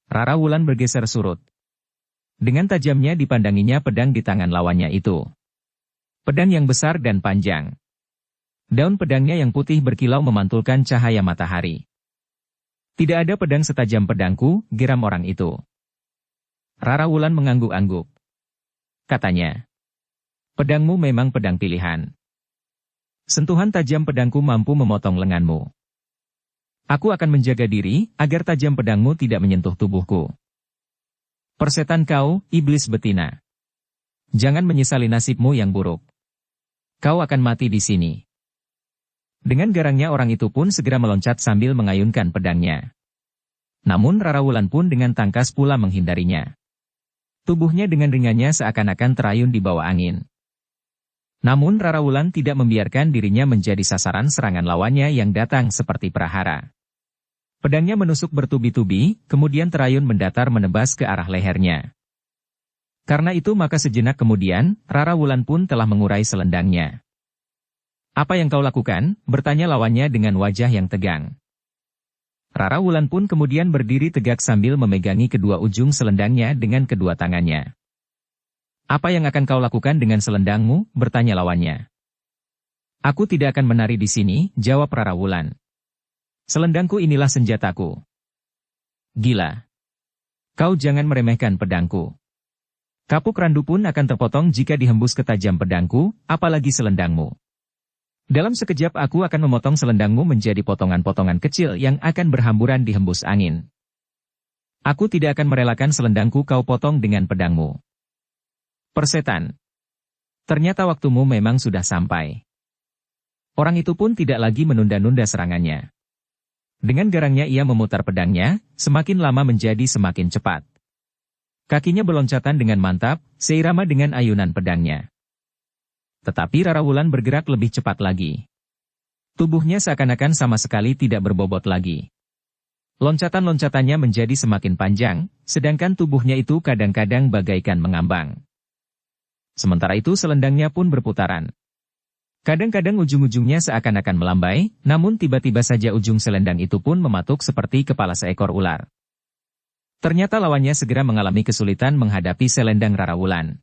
S1: Rara Wulan bergeser surut. Dengan tajamnya dipandanginya pedang di tangan lawannya itu. Pedang yang besar dan panjang. Daun pedangnya yang putih berkilau memantulkan cahaya matahari. Tidak ada pedang setajam pedangku, geram orang itu. Rara Wulan mengangguk-angguk. Katanya, pedangmu memang pedang pilihan. Sentuhan tajam pedangku mampu memotong lenganmu. Aku akan menjaga diri, agar tajam pedangmu tidak menyentuh tubuhku. Persetan kau, iblis betina. Jangan menyesali nasibmu yang buruk. Kau akan mati di sini. Dengan garangnya orang itu pun segera meloncat sambil mengayunkan pedangnya. Namun Rara Wulan pun dengan tangkas pula menghindarinya. Tubuhnya dengan ringannya seakan-akan terayun di bawah angin. Namun Rara Wulan tidak membiarkan dirinya menjadi sasaran serangan lawannya yang datang seperti prahara. Pedangnya menusuk bertubi-tubi, kemudian terayun mendatar menebas ke arah lehernya. Karena itu maka sejenak kemudian, Rara Wulan pun telah mengurai selendangnya. Apa yang kau lakukan? Bertanya lawannya dengan wajah yang tegang. Rara Wulan pun kemudian berdiri tegak sambil memegangi kedua ujung selendangnya dengan kedua tangannya. Apa yang akan kau lakukan dengan selendangmu? Bertanya lawannya. Aku tidak akan menari di sini, jawab Rara Wulan. Selendangku inilah senjataku. Gila. Kau jangan meremehkan pedangku. Kapuk randu pun akan terpotong jika dihembus ke tajam pedangku, apalagi selendangmu. Dalam sekejap aku akan memotong selendangmu menjadi potongan-potongan kecil yang akan berhamburan di hembus angin. Aku tidak akan merelakan selendangku kau potong dengan pedangmu. Persetan. Ternyata waktumu memang sudah sampai. Orang itu pun tidak lagi menunda-nunda serangannya. Dengan garangnya ia memutar pedangnya, semakin lama menjadi semakin cepat. Kakinya berloncatan dengan mantap, seirama dengan ayunan pedangnya. Tetapi Rara Wulan bergerak lebih cepat lagi. Tubuhnya seakan-akan sama sekali tidak berbobot lagi. Loncatan-loncatannya menjadi semakin panjang, sedangkan tubuhnya itu kadang-kadang bagaikan mengambang. Sementara itu selendangnya pun berputaran. Kadang-kadang ujung-ujungnya seakan-akan melambai, namun tiba-tiba saja ujung selendang itu pun mematuk seperti kepala seekor ular. Ternyata lawannya segera mengalami kesulitan menghadapi selendang Rara Wulan.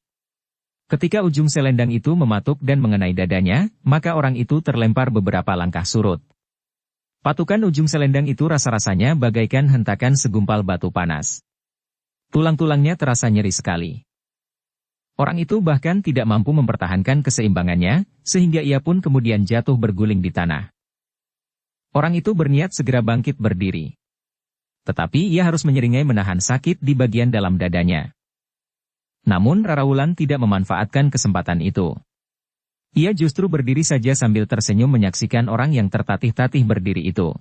S1: Ketika ujung selendang itu mematuk dan mengenai dadanya, maka orang itu terlempar beberapa langkah surut. Patukan ujung selendang itu rasa-rasanya bagaikan hentakan segumpal batu panas. Tulang-tulangnya terasa nyeri sekali. Orang itu bahkan tidak mampu mempertahankan keseimbangannya, sehingga ia pun kemudian jatuh berguling di tanah. Orang itu berniat segera bangkit berdiri. Tetapi ia harus menyeringai menahan sakit di bagian dalam dadanya. Namun Rara Wulan tidak memanfaatkan kesempatan itu. Ia justru berdiri saja sambil tersenyum menyaksikan orang yang tertatih-tatih berdiri itu.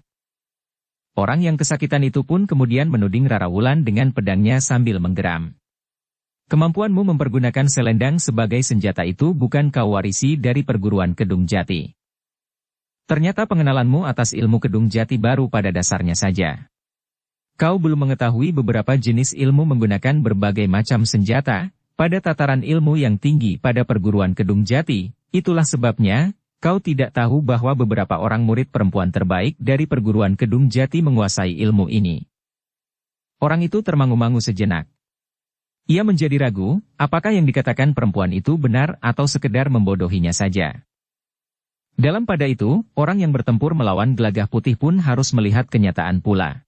S1: Orang yang kesakitan itu pun kemudian menuding Rara Wulan dengan pedangnya sambil menggeram. Kemampuanmu mempergunakan selendang sebagai senjata itu bukan kau warisi dari perguruan Kedung Jati. Ternyata pengenalanmu atas ilmu Kedung Jati baru pada dasarnya saja. Kau belum mengetahui beberapa jenis ilmu menggunakan berbagai macam senjata, pada tataran ilmu yang tinggi pada perguruan Kedung Jati, itulah sebabnya, kau tidak tahu bahwa beberapa orang murid perempuan terbaik dari perguruan Kedung Jati menguasai ilmu ini. Orang itu termangu-mangu sejenak. Ia menjadi ragu, apakah yang dikatakan perempuan itu benar atau sekedar membodohinya saja. Dalam pada itu, orang yang bertempur melawan Gelagah Putih pun harus melihat kenyataan pula.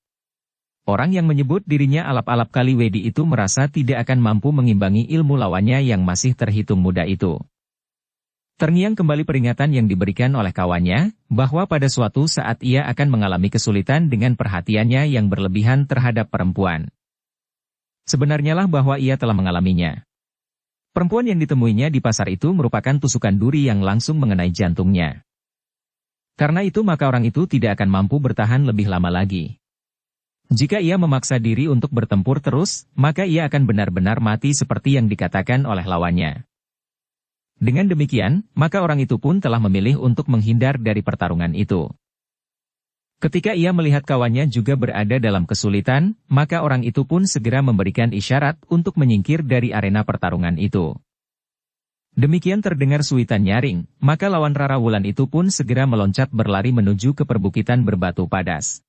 S1: Orang yang menyebut dirinya alap-alap Kaliwedi itu merasa tidak akan mampu mengimbangi ilmu lawannya yang masih terhitung muda itu. Terngiang kembali peringatan yang diberikan oleh kawannya, bahwa pada suatu saat ia akan mengalami kesulitan dengan perhatiannya yang berlebihan terhadap perempuan. Sebenarnya lah bahwa ia telah mengalaminya. Perempuan yang ditemuinya di pasar itu merupakan tusukan duri yang langsung mengenai jantungnya. Karena itu maka orang itu tidak akan mampu bertahan lebih lama lagi. Jika ia memaksa diri untuk bertempur terus, maka ia akan benar-benar mati seperti yang dikatakan oleh lawannya. Dengan demikian, maka orang itu pun telah memilih untuk menghindar dari pertarungan itu. Ketika ia melihat kawannya juga berada dalam kesulitan, maka orang itu pun segera memberikan isyarat untuk menyingkir dari arena pertarungan itu. Demikian terdengar suitan nyaring, maka lawan Rara Wulan itu pun segera meloncat berlari menuju ke perbukitan berbatu padas.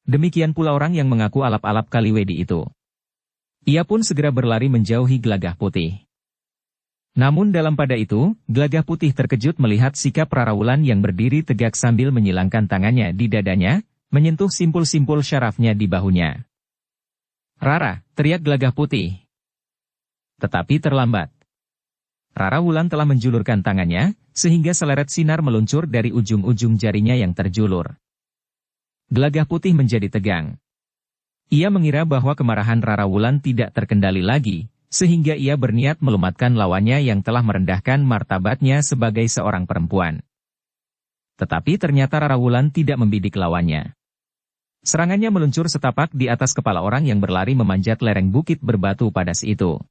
S1: Demikian pula orang yang mengaku alap-alap Kaliwedi itu. Ia pun segera berlari menjauhi Gelagah Putih. Namun dalam pada itu, Gelagah Putih terkejut melihat sikap Rara Wulan yang berdiri tegak sambil menyilangkan tangannya di dadanya, menyentuh simpul-simpul syarafnya di bahunya. "Rara!" teriak Gelagah Putih. Tetapi terlambat. Rara Wulan telah menjulurkan tangannya, sehingga seleret sinar meluncur dari ujung-ujung jarinya yang terjulur. Gelagah Putih menjadi tegang. Ia mengira bahwa kemarahan Rara Wulan tidak terkendali lagi, sehingga ia berniat melumatkan lawannya yang telah merendahkan martabatnya sebagai seorang perempuan. Tetapi ternyata Rara Wulan tidak membidik lawannya. Serangannya meluncur setapak di atas kepala orang yang berlari memanjat lereng bukit berbatu padas itu.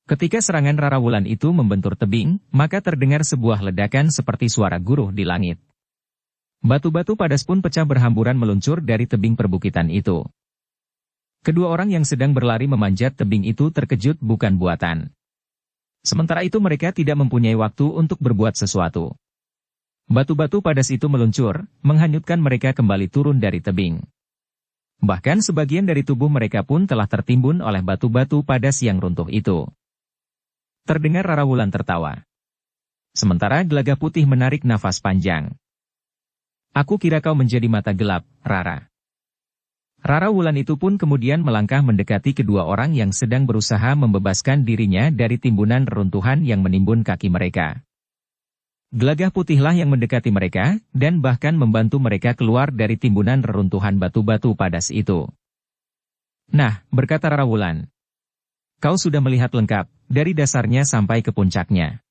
S1: Ketika serangan Rara Wulan itu membentur tebing, maka terdengar sebuah ledakan seperti suara guruh di langit. Batu-batu padas pun pecah berhamburan meluncur dari tebing perbukitan itu. Kedua orang yang sedang berlari memanjat tebing itu terkejut bukan buatan. Sementara itu mereka tidak mempunyai waktu untuk berbuat sesuatu. Batu-batu padas itu meluncur, menghanyutkan mereka kembali turun dari tebing. Bahkan sebagian dari tubuh mereka pun telah tertimbun oleh batu-batu padas yang runtuh itu. Terdengar Rara Wulan tertawa. Sementara Gelagah Putih menarik nafas panjang. "Aku kira kau menjadi mata gelap, Rara." Rara Wulan itu pun kemudian melangkah mendekati kedua orang yang sedang berusaha membebaskan dirinya dari timbunan reruntuhan yang menimbun kaki mereka. Gelagah Putihlah yang mendekati mereka, dan bahkan membantu mereka keluar dari timbunan reruntuhan batu-batu padas itu. "Nah," berkata Rara Wulan, "kau sudah melihat lengkap, dari dasarnya sampai ke puncaknya.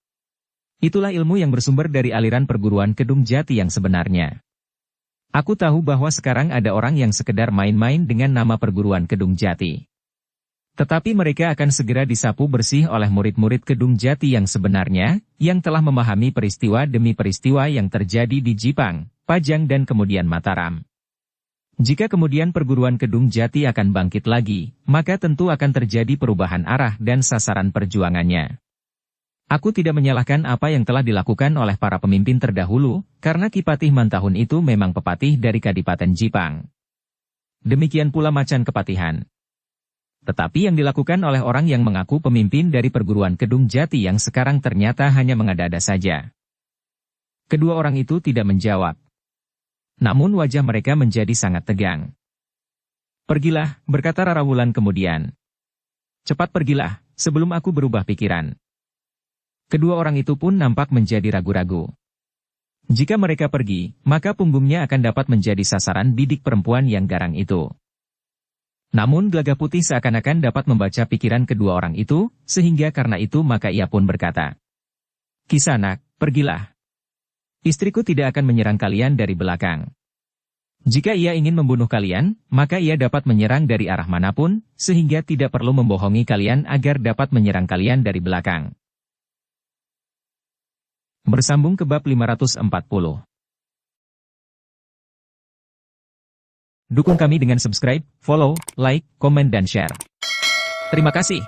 S1: Itulah ilmu yang bersumber dari aliran perguruan Kedung Jati yang sebenarnya. Aku tahu bahwa sekarang ada orang yang sekedar main-main dengan nama perguruan Kedung Jati. Tetapi mereka akan segera disapu bersih oleh murid-murid Kedung Jati yang sebenarnya, yang telah memahami peristiwa demi peristiwa yang terjadi di Jipang, Pajang dan kemudian Mataram. Jika kemudian perguruan Kedung Jati akan bangkit lagi, maka tentu akan terjadi perubahan arah dan sasaran perjuangannya. Aku tidak menyalahkan apa yang telah dilakukan oleh para pemimpin terdahulu, karena Ki Patih Mantahun itu memang pepatih dari Kadipaten Jipang. Demikian pula Macan Kepatihan. Tetapi yang dilakukan oleh orang yang mengaku pemimpin dari perguruan Kedung Jati yang sekarang ternyata hanya mengada-ada saja." Kedua orang itu tidak menjawab. Namun wajah mereka menjadi sangat tegang. "Pergilah," berkata Rara Wulan kemudian. "Cepat pergilah, sebelum aku berubah pikiran." Kedua orang itu pun nampak menjadi ragu-ragu. Jika mereka pergi, maka punggungnya akan dapat menjadi sasaran bidik perempuan yang garang itu. Namun Gelagah Putih seakan-akan dapat membaca pikiran kedua orang itu, sehingga karena itu maka ia pun berkata, "Kisanak, pergilah. Istriku tidak akan menyerang kalian dari belakang. Jika ia ingin membunuh kalian, maka ia dapat menyerang dari arah manapun, sehingga tidak perlu membohongi kalian agar dapat menyerang kalian dari belakang." Bersambung ke bab 540. Dukung kami dengan subscribe, follow, like, komen dan share. Terima kasih.